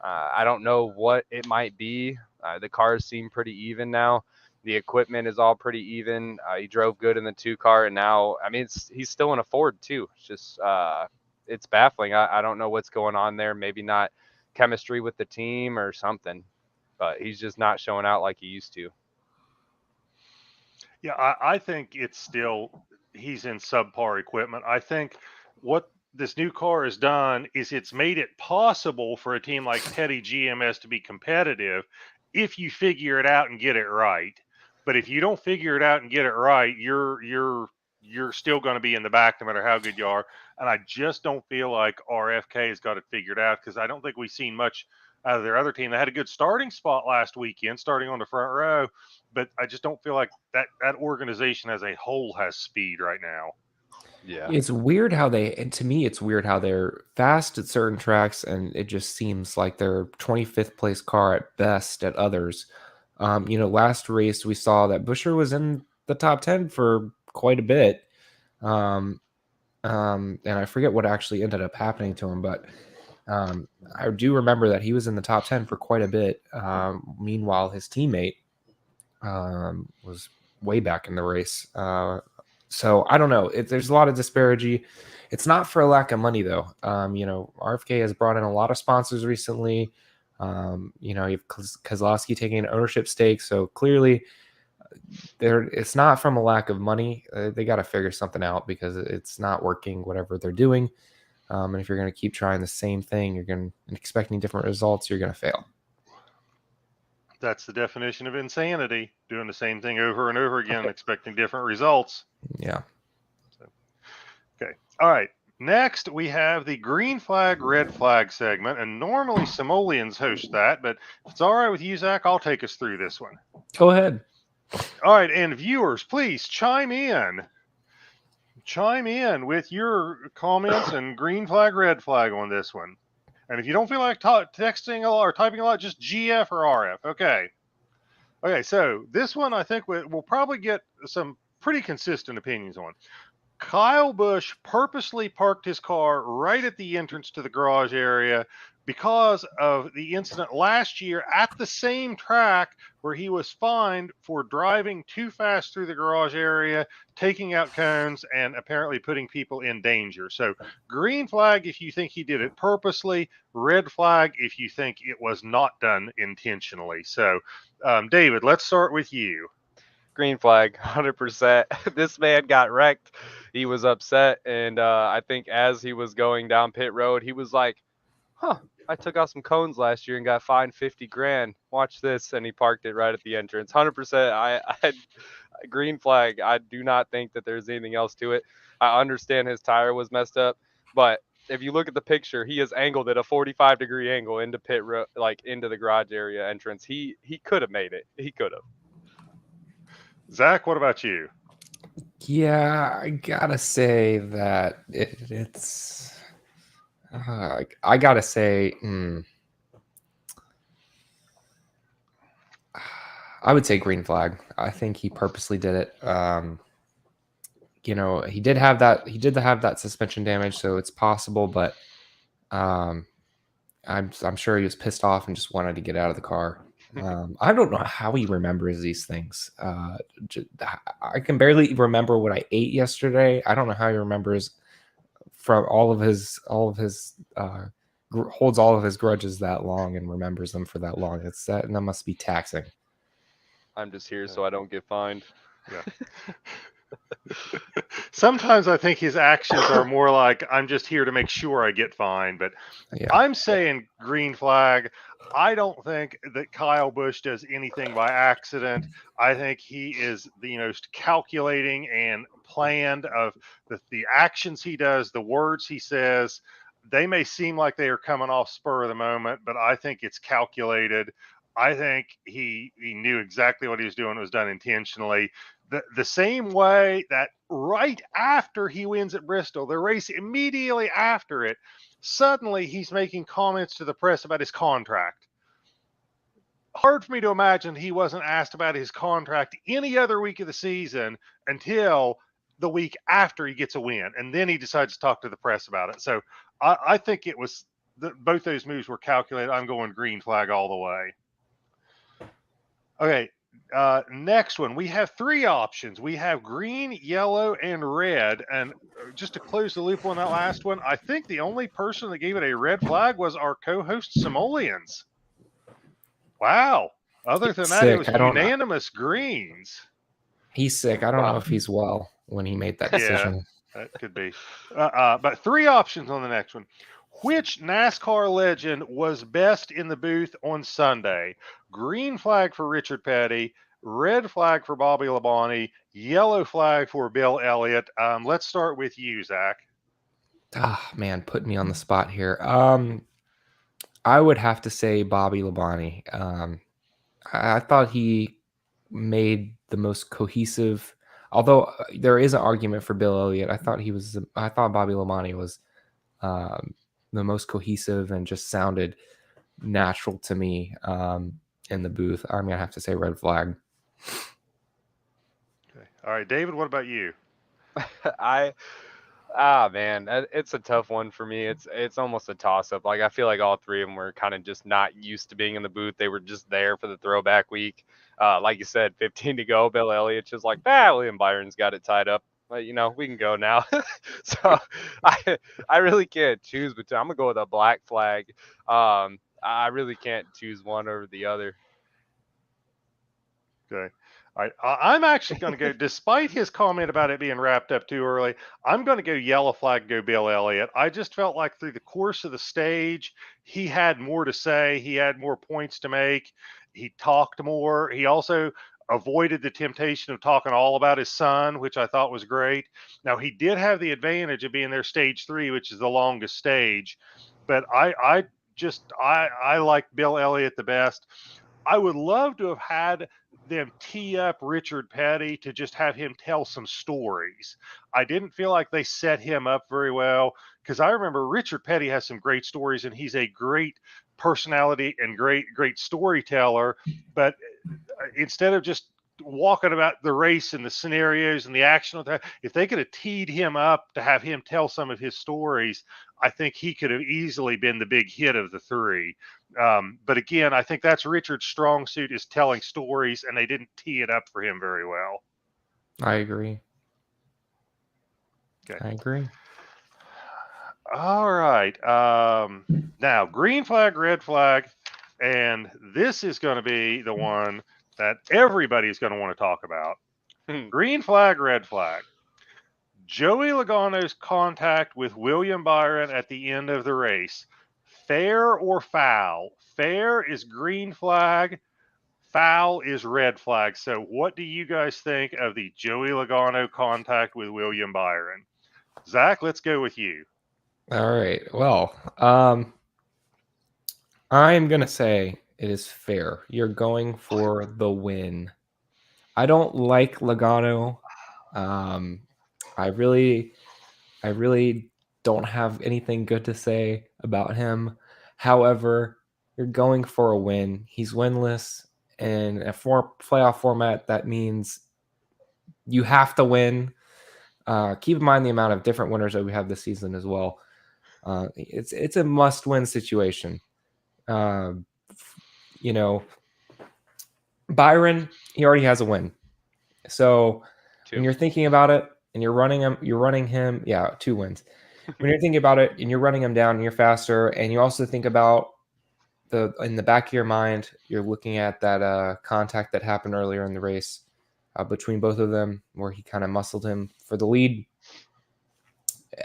I don't know what it might be. The cars seem pretty even now. The equipment is all pretty even. He drove good in the 2 car, and now, I mean, he's still in a Ford too. It's just, it's baffling. I don't know what's going on there. Maybe not chemistry with the team or something, but he's just not showing out like he used to. Yeah, I think it's still, he's in subpar equipment. I think what this new car has done is it's made it possible for a team like Petty GMS to be competitive if you figure it out and get it right. But if you don't figure it out and get it right, you're still going to be in the back no matter how good you are. And I just don't feel like RFK has got it figured out, because I don't think we've seen much out of their other team. They had a good starting spot last weekend, starting on the front row, but I just don't feel like that organization as a whole has speed right now. Yeah. It's weird how to me, it's weird how they're fast at certain tracks, and it just seems like they're 25th place car at best at others. Last race we saw that Buescher was in the top 10 for quite a bit. And I forget what actually ended up happening to him, but I do remember that he was in the top 10 for quite a bit. Meanwhile, his teammate was way back in the race. So I don't know. There's a lot of disparity. It's not for a lack of money, though. RFK has brought in a lot of sponsors recently. You have Keselowski taking an ownership stake. So clearly, it's not from a lack of money. They got to figure something out, because it's not working, whatever they're doing. And if you're going to keep trying the same thing, you're going to expecting different results, you're going to fail. That's the definition of insanity, doing the same thing over and over again, expecting different results. Yeah. Okay. All right. Next, we have the green flag, red flag segment, and normally Simoleons host that, but if it's all right with you, Zach, I'll take us through this one. Go ahead. All right, and viewers, please chime in. Chime in with your comments and green flag, red flag on this one. And if you don't feel like texting a lot or typing a lot, just GF or RF. Okay. Okay, so this one I think we'll probably get some pretty consistent opinions on. Kyle Busch purposely parked his car right at the entrance to the garage area because of the incident last year at the same track where he was fined for driving too fast through the garage area, taking out cones, and apparently putting people in danger. So green flag if you think he did it purposely, red flag if you think it was not done intentionally. So, David, let's start with you. Green flag, 100%. This man got wrecked. He was upset, and I think as he was going down pit road, he was like, "Huh, I took out some cones last year and got fined 50 grand. Watch this," and he parked it right at the entrance. 100%. I green flag. I do not think that there's anything else to it. I understand his tire was messed up, but if you look at the picture, he is angled at a 45-degree angle into pit road, like into the garage area entrance. He could have made it. He could have. Zach, what about you? Yeah, I gotta say that it's. I gotta say, I would say green flag. I think he purposely did it. He did have that. He did have that suspension damage, so it's possible. But I'm sure he was pissed off and just wanted to get out of the car. I don't know how he remembers these things. I can barely remember what I ate yesterday. I don't know how he remembers from all of his holds all of his grudges that long and remembers them for that long. That must be taxing. I'm just here so I don't get fined. Yeah. Sometimes I think his actions are more like, I'm just here to make sure I get fined. But yeah. I'm saying green flag. I don't think that Kyle Busch does anything by accident. I think he is the most calculating and planned of the actions he does, the words he says. They may seem like they are coming off spur of the moment, but I think it's calculated. I think he knew exactly what he was doing. It was done intentionally. The same way that right after he wins at Bristol, the race immediately after it, suddenly he's making comments to the press about his contract. Hard for me to imagine he wasn't asked about his contract any other week of the season until the week after he gets a win. And then he decides to talk to the press about it. So I think it was both those moves were calculated. I'm going green flag all the way. Okay. Next one, we have three options. We have green, yellow, and red. And just to close the loop on that last one, I think the only person that gave it a red flag was our co-host Simoleons. Wow. Other than that, it was unanimous greens. He's sick. I don't know if he's well when he made that decision. Yeah, that could be. But three options on the next one. Which NASCAR legend was best in the booth on Sunday? Green flag for Richard Petty, red flag for Bobby Labonte, yellow flag for Bill Elliott. Let's start with you, Zach. Man, put me on the spot here. I would have to say Bobby Labonte. I thought he made the most cohesive. Although there is an argument for Bill Elliott, I thought Bobby Labonte was the most cohesive and just sounded natural to me in the booth. I'm gonna have to say red flag. Okay. All right, David, what about you? Man, it's a tough one for me. It's almost a toss-up. Like, I feel like all three of them were kind of just not used to being in the booth. They were just there for the throwback week. Like you said, 15 to go. Bill Elliott's just like, William Byron's got it tied up. But, we can go now. So I really can't choose between. I'm gonna go with a black flag. I really can't choose one over the other. Okay. All right. I'm actually going to go, despite his comment about it being wrapped up too early, I'm going to go yellow flag, go Bill Elliott. I just felt like through the course of the stage, he had more to say. He had more points to make. He talked more. He also avoided the temptation of talking all about his son, which I thought was great. Now, he did have the advantage of being there stage 3, which is the longest stage. But I like Bill Elliott the best. I would love to have had them tee up Richard Petty to just have him tell some stories. I didn't feel like they set him up very well because I remember Richard Petty has some great stories and he's a great personality and great storyteller. But instead of just walking about the race and the scenarios and the action, if they could have teed him up to have him tell some of his stories, I think he could have easily been the big hit of the three. But again, I think that's Richard's strong suit, is telling stories, and they didn't tee it up for him very well. I agree. Okay. I agree. All right. Now, green flag, red flag, and this is going to be the one that everybody's going to want to talk about. Green flag, red flag. Joey Logano's contact with William Byron at the end of the race. Fair or foul? Fair is green flag. Foul is red flag. So what do you guys think of the Joey Logano contact with William Byron? Zach, let's go with you. All right. Well, I'm going to say it is fair. You're going for the win. I don't like Logano. I really don't have anything good to say about him. However, you're going for a win. He's winless in a playoff format. That means you have to win. Keep in mind the amount of different winners that we have this season as well. It's a must-win situation. You know, Byron, he already has a win. So when you're thinking about it and you're running him, 2 wins. When you're thinking about it and you're running him down and you're faster, and you also think about in the back of your mind, you're looking at that contact that happened earlier in the race between both of them, where he kind of muscled him for the lead.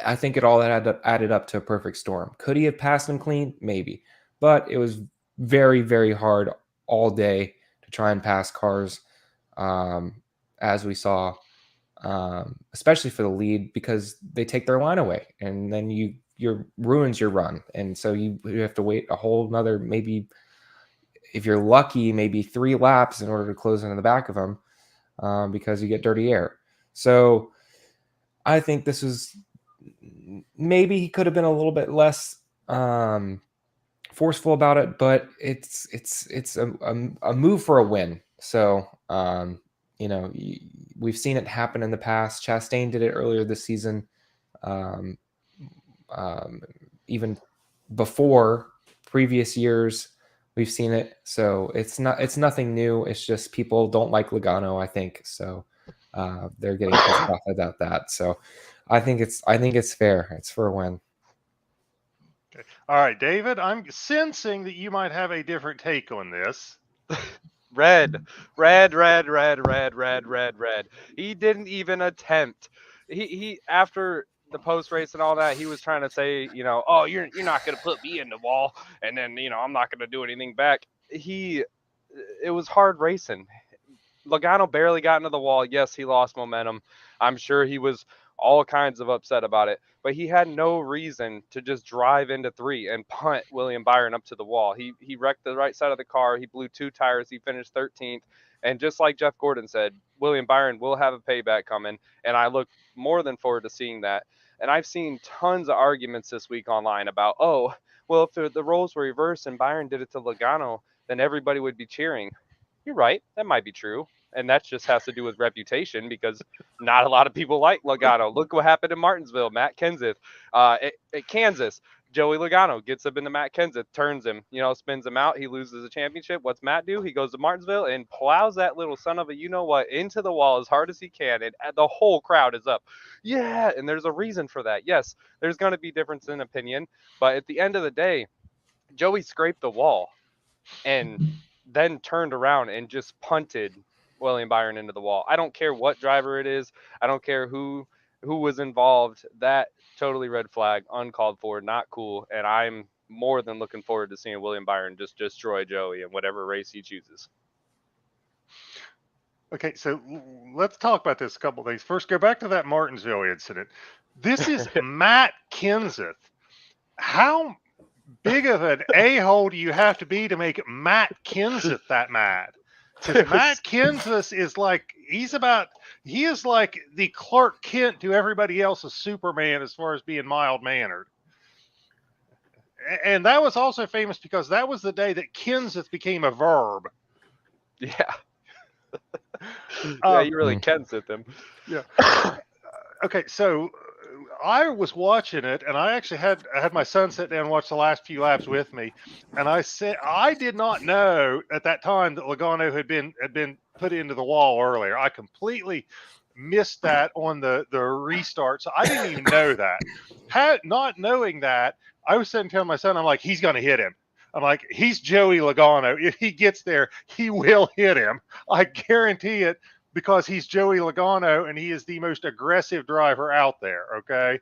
I think it all added up to a perfect storm. Could he have passed him clean? Maybe. But it was very, very hard all day to try and pass cars, as we saw, especially for the lead, because they take their line away, and then you ruins your run. And so you have to wait a whole nother, maybe if you're lucky, maybe 3 laps in order to close into the back of them, because you get dirty air. So I think this was, maybe he could have been a little bit less forceful about it, but it's a move for a win. So we've seen it happen in the past. Chastain did it earlier this season. Even before previous years, we've seen it. So it's nothing new. It's just people don't like Logano, I think. So they're getting pissed off about that. So I think it's fair. It's for a win. Okay. All right, David, I'm sensing that you might have a different take on this. Red. He didn't even attempt. He after the post race and all that, he was trying to say, oh, you're not gonna put me in the wall, and then I'm not gonna do anything back. It was hard racing. Logano barely got into the wall. Yes, he lost momentum. I'm sure he was all kinds of upset about it, but he had no reason to just drive into 3 and punt William Byron up to the wall. He wrecked the right side of the car. He blew 2 tires. He finished 13th. And just like Jeff Gordon said, William Byron will have a payback coming, and I look more than forward to seeing that. And I've seen tons of arguments this week online about, oh, well, if the roles were reversed and Byron did it to Logano, then everybody would be cheering. You're right. That might be true. And that just has to do with reputation, because not a lot of people like Logano. Look what happened in Martinsville. Matt Kenseth. At Kansas, Joey Logano gets up into Matt Kenseth, turns him, spins him out. He loses the championship. What's Matt do? He goes to Martinsville and plows that little son of a you-know-what into the wall as hard as he can. And the whole crowd is up. Yeah, and there's a reason for that. Yes, there's going to be difference in opinion. But at the end of the day, Joey scraped the wall and then turned around and just punted William Byron into the wall. I don't care what driver it is. I don't care who was involved. That totally red flag, uncalled for, not cool. And I'm more than looking forward to seeing William Byron just destroy Joey in whatever race he chooses. Okay, so let's talk about this a couple of things. First, go back to that Martinsville incident. This is Matt Kenseth. How big of an a-hole do you have to be to make Matt Kenseth that mad? Because Matt Kenseth is like, he is like the Clark Kent to everybody else's Superman as far as being mild-mannered. And that was also famous because that was the day that Kenseth became a verb. Yeah. Yeah, you really Kenseth him. Yeah. Okay, so I was watching it, and I had my son sit down and watch the last few laps with me, and I said I did not know at that time that Logano had been put into the wall earlier. I completely missed that on the restart, so I didn't even know that. Not knowing that, I was sitting telling my son, I'm like, he's going to hit him. I'm like, he's Joey Logano. If he gets there, he will hit him. I guarantee it, because he's Joey Logano and he is the most aggressive driver out there. Okay.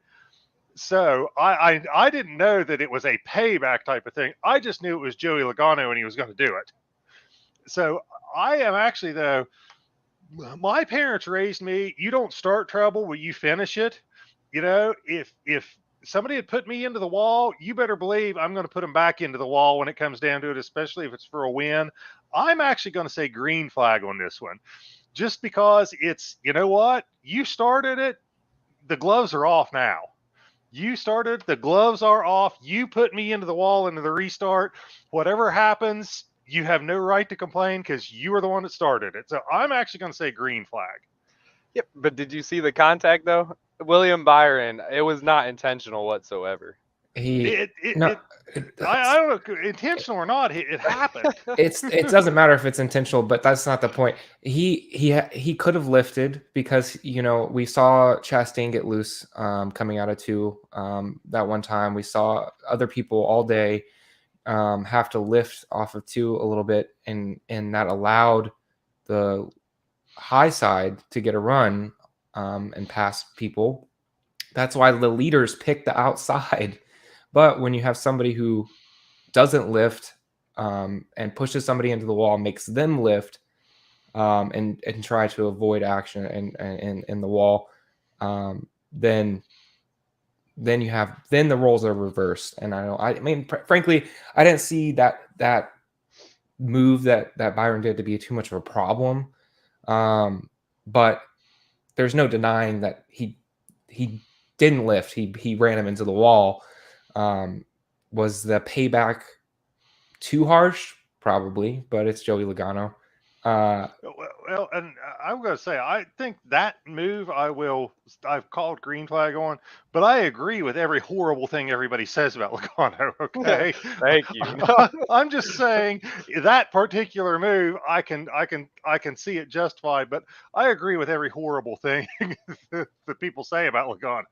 So I didn't know that it was a payback type of thing. I just knew it was Joey Logano and he was going to do it. So I am actually, though, my parents raised me, you don't start trouble, will you finish it? If somebody had put me into the wall, you better believe I'm going to put them back into the wall when it comes down to it, especially if it's for a win. I'm actually going to say green flag on this one, just because it's, you know what? You started it. The gloves are off now. You started, the gloves are off. You put me into the wall into the restart. Whatever happens, you have no right to complain because you were the one that started it. So I'm actually going to say green flag. Yep, but did you see the contact though? William Byron, it was not intentional whatsoever. I don't know, intentional or not, it happened. It doesn't matter if it's intentional, but that's not the point. He could have lifted, because we saw Chastain get loose coming out of 2 that one time. We saw other people all day have to lift off of 2 a little bit, and that allowed the high side to get a run and pass people. That's why the leaders pick the outside. But when you have somebody who doesn't lift and pushes somebody into the wall, makes them lift and try to avoid action and in the wall, then the roles are reversed. And frankly, I didn't see that move that Byron did to be too much of a problem. But there's no denying that he didn't lift. He ran him into the wall. Was the payback too harsh? Probably, but it's Joey Logano. Well, and I'm going to say, I think that move I've called green flag on, but I agree with every horrible thing everybody says about Logano. Okay. Thank you. I'm just saying that particular move, I can see it justified, but I agree with every horrible thing that people say about Logano.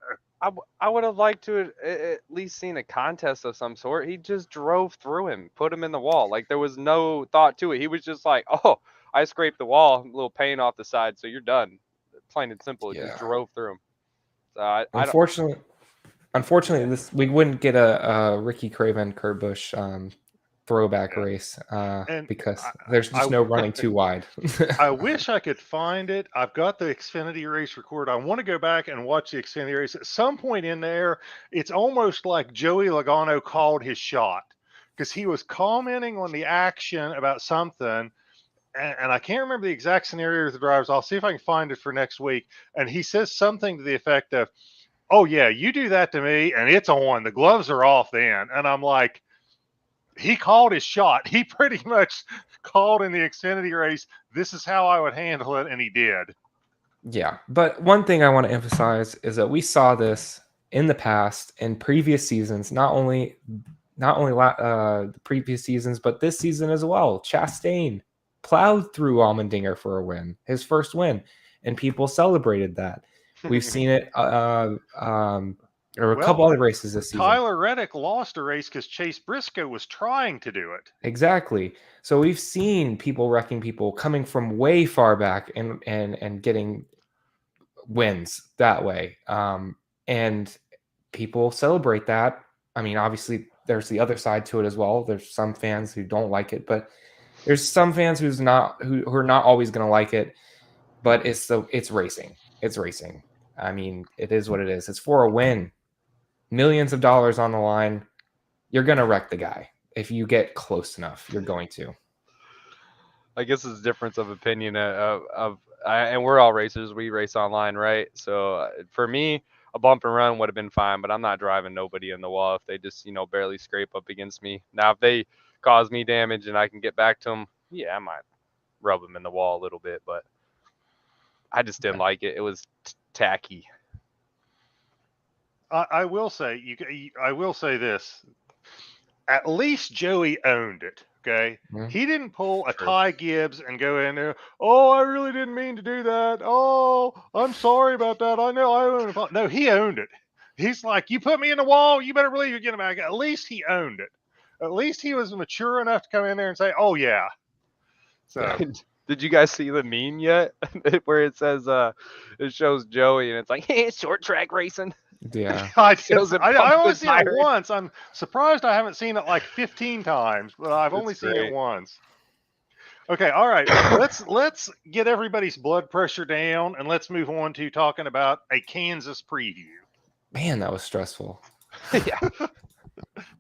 I would have liked to at least seen a contest of some sort. He just drove through him, put him in the wall. Like, there was no thought to it. He was just like, oh, I scraped the wall, a little paint off the side, so you're done. Plain and simple. It just drove through him. So Unfortunately, we wouldn't get a Ricky Craven Kurt Busch throwback race because there's just no running too wide. I wish I could find it. I've got the Xfinity race recorded. I want to go back and watch the Xfinity race. At some point in there, it's almost like Joey Logano called his shot, because he was commenting on the action about something. And I can't remember the exact scenario of the drivers. I'll see if I can find it for next week. And he says something to the effect of, oh, yeah, you do that to me, and it's on. The gloves are off then. And I'm like, he called his shot. He pretty much called in the Xfinity race, this is how I would handle it, and he did. Yeah, but one thing I want to emphasize is that we saw this in the past, in previous seasons, not only the previous seasons, but this season as well. Chastain plowed through Allmendinger for a win, his first win, and people celebrated that. We've seen it or a couple other races this season. Tyler Reddick lost a race because Chase Briscoe was trying to do it. Exactly. So we've seen people wrecking people coming from way far back and getting wins that way. And people celebrate that. I mean, obviously there's the other side to it as well. There's some fans who don't like it, but there's some fans who are not always going to like it. But it's racing. It's racing. I mean, it is what it is. It's for a win. Millions of dollars on the line. You're going to wreck the guy. If you get close enough, you're going to. I guess it's a difference of opinion and we're all racers. We race online, right? So for me, a bump and run would have been fine, but I'm not driving nobody in the wall if they just, barely scrape up against me. Now, if they cause me damage and I can get back to them, yeah, I might rub them in the wall a little bit, but I just didn't like it. It was tacky. I will say I will say this. At least Joey owned it. Okay, Mhm. he didn't pull a True. Ty Gibbs and go in there. Oh, I really didn't mean to do that. Oh, I'm sorry about that. I know I own it. No, he owned it. He's like, you put me in the wall. You better believe you're getting back. At least he owned it. At least he was mature enough to come in there and say, "Oh yeah." So Did you guys see the meme yet? Where it says, it shows Joey and it's like, hey, short track racing. Yeah. I Shows him I pumping only seen it Byron. once. I'm surprised I haven't seen it like 15 times, but I've only It's seen it great. once. Okay, all right. Let's get everybody's blood pressure down and let's move on to talking about a Kansas preview. Man, that was stressful. Yeah.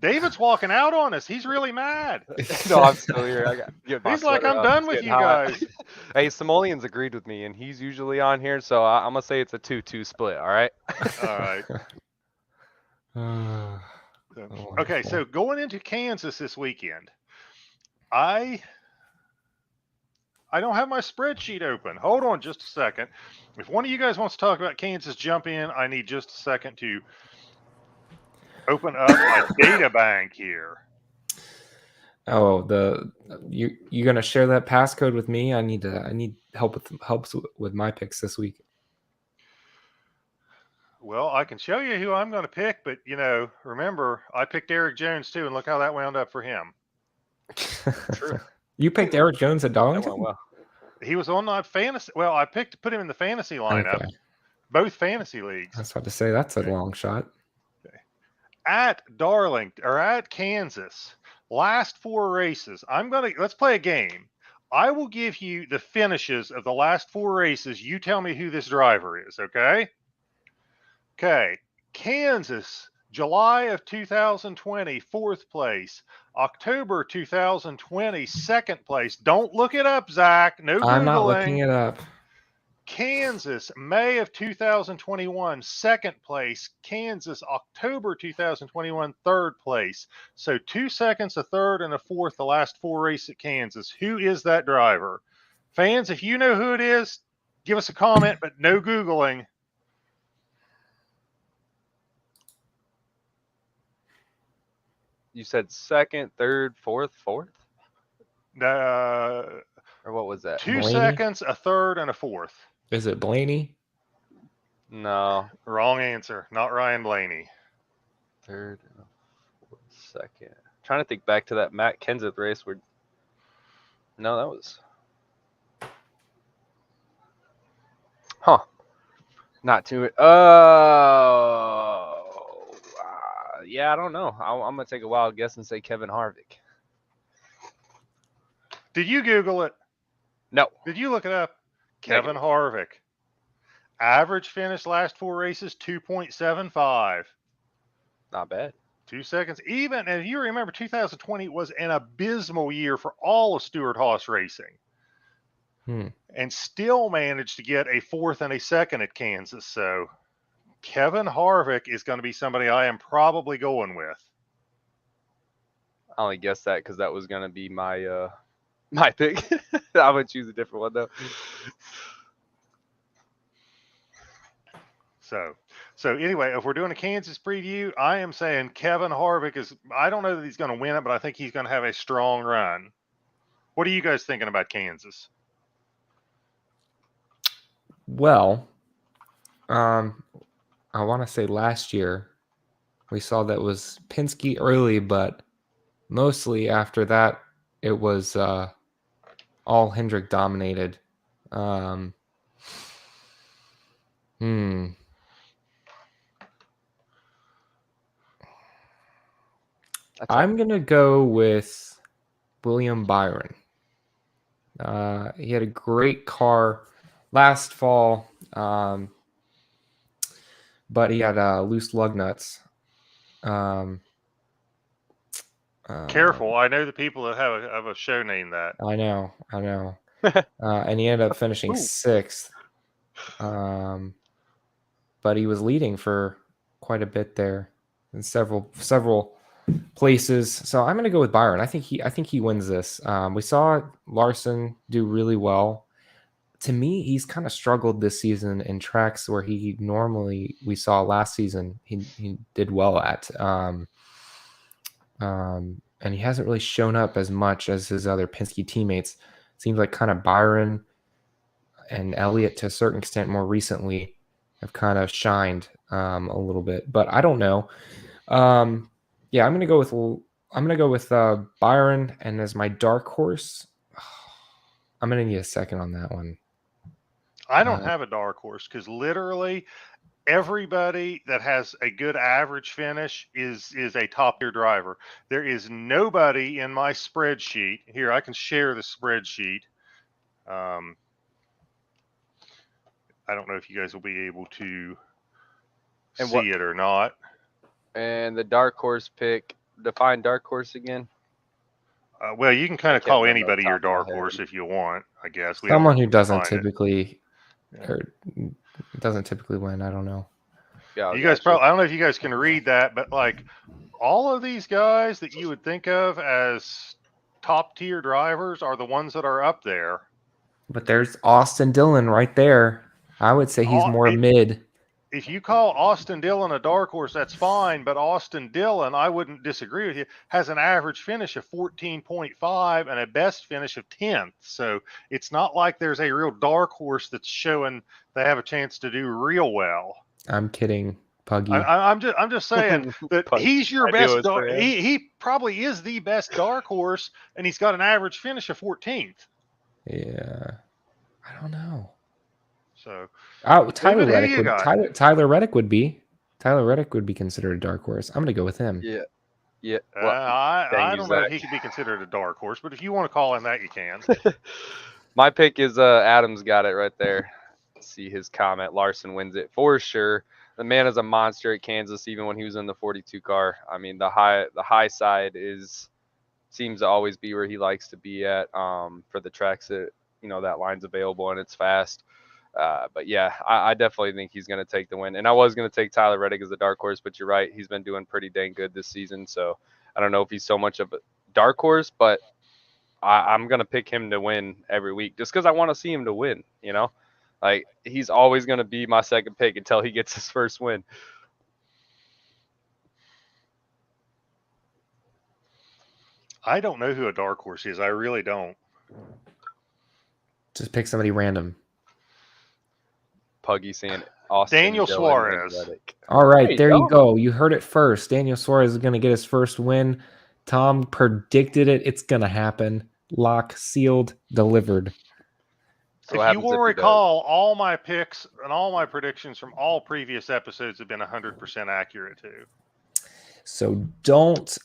David's walking out on us. He's really mad. No, I'm still here. I got get my He's like, sweater I'm up. done It's with getting you hot. guys. Hey, Simoleon's agreed with me, and he's usually on here, so I'm gonna say it's a 2-2 split. All right. All right. Okay, so going into Kansas this weekend, I don't have my spreadsheet open. Hold on just a second. If one of you guys wants to talk about Kansas, jump in. I need just a second to open up my data bank here. Oh, you gonna share that passcode with me? I need help with my picks this week. Well, I can show you who I'm going to pick, but remember, I picked Eric Jones too, and look how that wound up for him. True. You picked Eric Jones at That Darlington? went well. He was on my fantasy. Well, I put him in the fantasy lineup, Okay. both fantasy leagues. I was about to say that's a long shot. At Darlington or at Kansas, last 4 races. Let's play a game. I will give you the finishes of the last 4 races. You tell me who this driver is, okay? Okay. Kansas, July of 2020, 4th place. October 2020, 2nd place. Don't look it up, Zach. No Googling. I'm not looking it up. Kansas, May of 2021, 2nd place. Kansas, October 2021, 3rd place. So 2 seconds, a 3rd, and a 4th the last 4 races at Kansas. Who is that driver? Fans, if you know who it is, give us a comment, but no Googling. You said 2nd, 3rd, 4th, 4th? Or what was that? 2 Blaney? seconds, a 3rd, and a 4th. Is it Blaney? No. Wrong answer. Not Ryan Blaney. 3rd, 4th, 2nd. Trying to think back to that Matt Kenseth race where. No, that was. Huh. Not too. Yeah, I don't know. I'm gonna take a wild guess and say Kevin Harvick. Did you Google it? No. Did you look it up? Kevin Harvick. Average finish last 4 races, 2.75. Not bad. 2 seconds. Even, and if you remember, 2020 was an abysmal year for all of Stewart-Haas racing. And still managed to get a 4th and a 2nd at Kansas. So Kevin Harvick is going to be somebody I am probably going with. I only guessed that because that was gonna be my my pick. I would choose a different one though. So anyway, if we're doing a Kansas preview, I am saying Kevin Harvick is. I don't know that he's going to win it, but I think he's going to have a strong run. What are you guys thinking about Kansas? Well, I want to say last year we saw that was Penske early, but mostly after that it was all Hendrick dominated. I'm gonna go with William Byron. He had a great car last fall, but he had loose lug nuts. Careful! I know the people that have a show named that. I know. And he ended up finishing 6th. But he was leading for quite a bit there in several places. So I'm going to go with Byron. I think he wins this. We saw Larson do really well. to me, he's kind of struggled this season in tracks where we saw last season he did well at. And he hasn't really shown up as much as his other Penske teammates. Seems like kind of Byron and Elliot to a certain extent more recently have kind of shined a little bit, but I don't know. Yeah, I'm gonna go with Byron, and as my dark horse, I'm gonna need a second on that one. I don't have a dark horse because literally everybody that has a good average finish is a top tier driver. There is nobody in my spreadsheet here. I can share the spreadsheet. I don't know if you guys will be able to see it or not. And the dark horse pick, define dark horse again. Well, you can kind of call anybody your dark horse if you want, I guess. Someone who doesn't typically win. I don't know. Yeah, you guys probably, I don't know if you guys can read that, but like all of these guys that you would think of as top tier drivers are the ones that are up there. But there's Austin Dillon right there. I would say he's more mid. If you call Austin Dillon a dark horse, that's fine. But Austin Dillon, I wouldn't disagree with you, has an average finish of 14.5 and a best finish of 10th. So it's not like there's a real dark horse that's showing they have a chance to do real well. I'm kidding, Puggy. I'm just saying that he's your best. He probably is the best dark horse, and he's got an average finish of 14th. Yeah, I don't know. So Tyler Reddick would be considered a dark horse. I'm gonna go with him. Yeah. Well, I don't know if he could be considered a dark horse, but if you want to call him that, you can. My pick is Adam's got it right there. See his comment. Larson wins it for sure. The man is a monster at Kansas, even when he was in the 42 car. I mean, the high side seems to always be where he likes to be at for the tracks that that line's available and it's fast. But yeah, I definitely think he's going to take the win. And I was going to take Tyler Reddick as the dark horse, but you're right. He's been doing pretty dang good this season. So I don't know if he's so much of a dark horse, but I'm going to pick him to win every week just because I want to see him to win, Like, he's always going to be my second pick until he gets his first win. I don't know who a dark horse is. I really don't. Just pick somebody random. Puggy saying Austin Daniel Suarez. All right, there you go. You heard it first. Daniel Suarez is going to get his first win. Tom predicted it. It's going to happen. Lock, sealed, delivered. So if you will recall, all my picks and all my predictions from all previous episodes have been 100% accurate too. So don't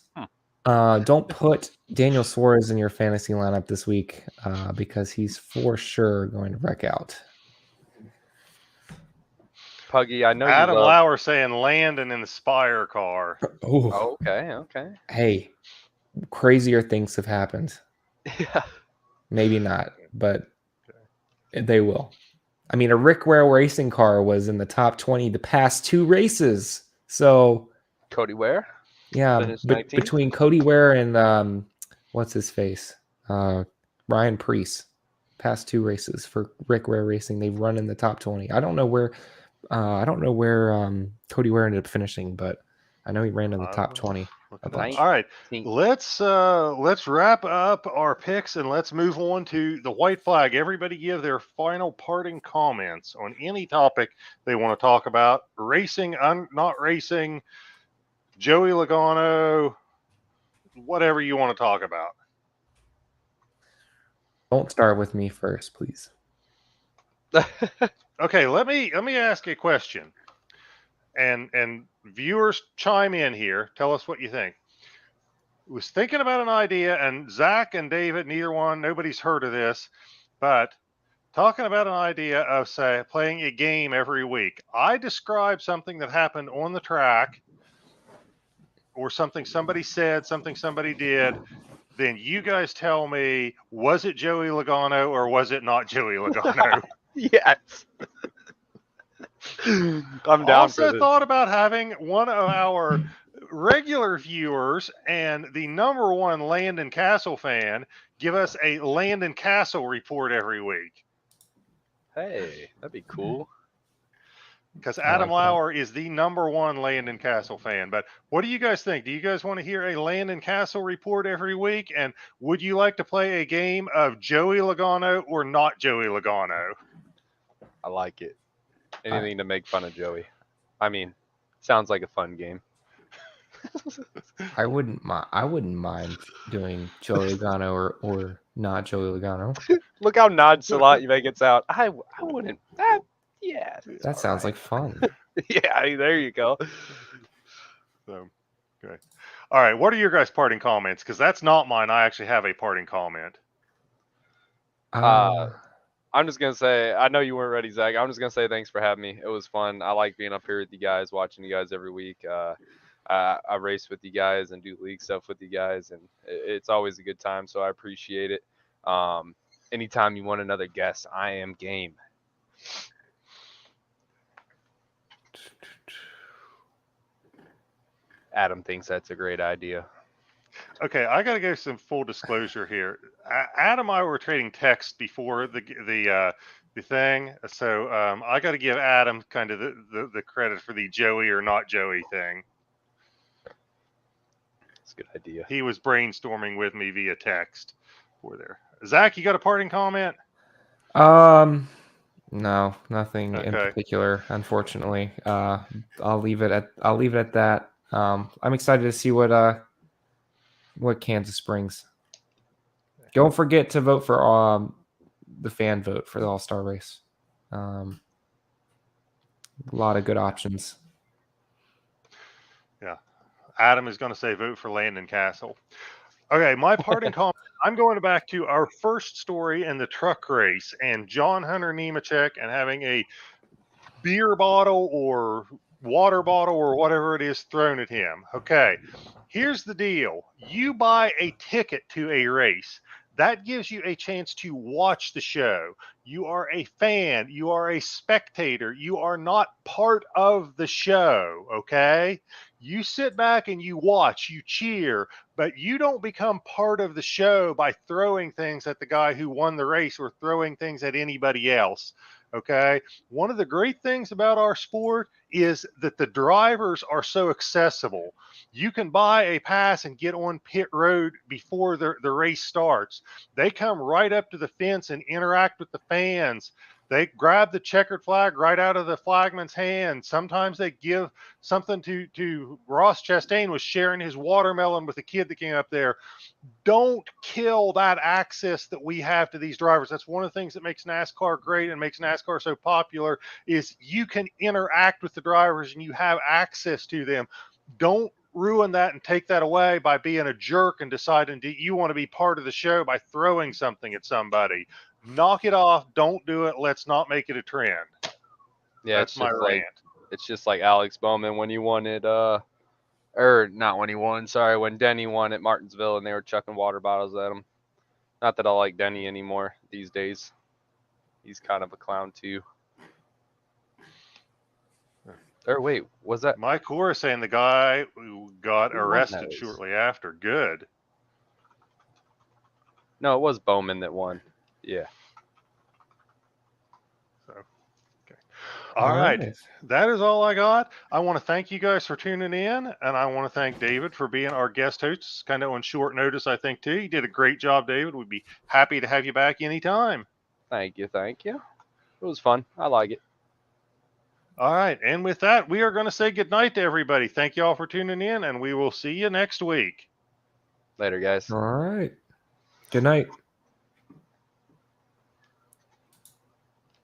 put Daniel Suarez in your fantasy lineup this week because he's for sure going to wreck out. Puggy, I know Adam Lauer saying land and Inspire car. Oh, okay. Hey, crazier things have happened. Yeah. Maybe not, but they will. I mean, a Rick Ware racing car was in the top 20 the past two races. So Cody Ware? Yeah, between Cody Ware and what's his face? Ryan Preece. Past two races for Rick Ware Racing, they've run in the top 20. I don't know where Cody Ware ended up finishing, but I know he ran in the top 20. All right, let's wrap up our picks and let's move on to the white flag. Everybody give their final parting comments on any topic they want to talk about. Racing, not racing, Joey Logano, whatever you want to talk about. Don't start with me first, please. Okay, let me ask a question. And viewers chime in here. Tell us what you think. Was thinking about an idea, and Zach and David, nobody's heard of this, but talking about an idea of, say, playing a game every week. I describe something that happened on the track or something somebody said, something somebody did. Then you guys tell me, was it Joey Logano or was it not Joey Logano? Yes. I'm down also for this. Thought about having one of our regular viewers and the number one Landon Castle fan give us a Landon Castle report every week. Hey, that'd be cool. Because I Adam like that. Lauer is the #1 Landon Castle fan. But what do you guys think? Do you guys want to hear a Landon Castle report every week? And would you like to play a game of Joey Logano or not Joey Logano? I like it. Anything to make fun of Joey. I mean, sounds like a fun game. I wouldn't mind doing Joey Logano or not Joey Logano. Look how nonchalant you make it sound. I wouldn't. Yeah. That sounds like fun. Yeah, there you go. So, okay. All right. What are your guys' parting comments? Because that's not mine. I actually have a parting comment. I'm just gonna say, I know you weren't ready, Zach. I'm just gonna say thanks for having me. It was fun. I like being up here with you guys, watching you guys every week. I race with you guys and do league stuff with you guys, and it's always a good time. So I appreciate it. Anytime you want another guest, I am game. Adam thinks that's a great idea. Okay, I got to give some full disclosure here. Adam and I were trading text before the thing, so I got to give Adam kind of the credit for the Joey or not Joey thing. It's a good idea. He was brainstorming with me via text for there. Zach, you got a parting comment? No, nothing in Okay. particular, unfortunately. I'll leave it at that. I'm excited to see what Kansas brings. Don't forget to vote for the fan vote for the All-Star race. A lot of good options. Yeah. Adam is going to say vote for Landon Castle. Okay, my parting comment, I'm going back to our first story in the truck race and John Hunter Nemechek and having a beer bottle or water bottle or whatever it is thrown at him. Okay, here's the deal. You buy a ticket to a race. That gives you a chance to watch the show. You are a fan. You are a spectator. You are not part of the show, okay? You sit back and you watch, you cheer, but you don't become part of the show by throwing things at the guy who won the race or throwing things at anybody else, okay? One of the great things about our sport is that the drivers are so accessible. You can buy a pass and get on pit road before the race starts. They come right up to the fence and interact with the fans. They grab the checkered flag right out of the flagman's hand. Sometimes they give something to Ross Chastain was sharing his watermelon with the kid that came up there. Don't kill that access that we have to these drivers. That's one of the things that makes NASCAR great and makes NASCAR so popular is you can interact with the drivers and you have access to them. Don't ruin that and take that away by being a jerk and deciding that you want to be part of the show by throwing something at somebody. Knock it off. Don't do it. Let's not make it a trend. Yeah, That's my rant. It's just like Alex Bowman when he won it, or not when he won, sorry, when Denny won at Martinsville and they were chucking water bottles at him. Not that I like Denny anymore these days. He's kind of a clown too. Or wait, was that Mike Hoare saying the guy who got Who won arrested that race? shortly after. Good. No, it was Bowman that won. Yeah. So, okay. All right. That is all I got. I want to thank you guys for tuning in, and I want to thank David for being our guest host, kind of on short notice, I think, too. You did a great job, David. We'd be happy to have you back anytime. Thank you. It was fun. I like it. All right. And with that, we are going to say goodnight to everybody. Thank you all for tuning in, and we will see you next week. Later, guys. All right. Good night.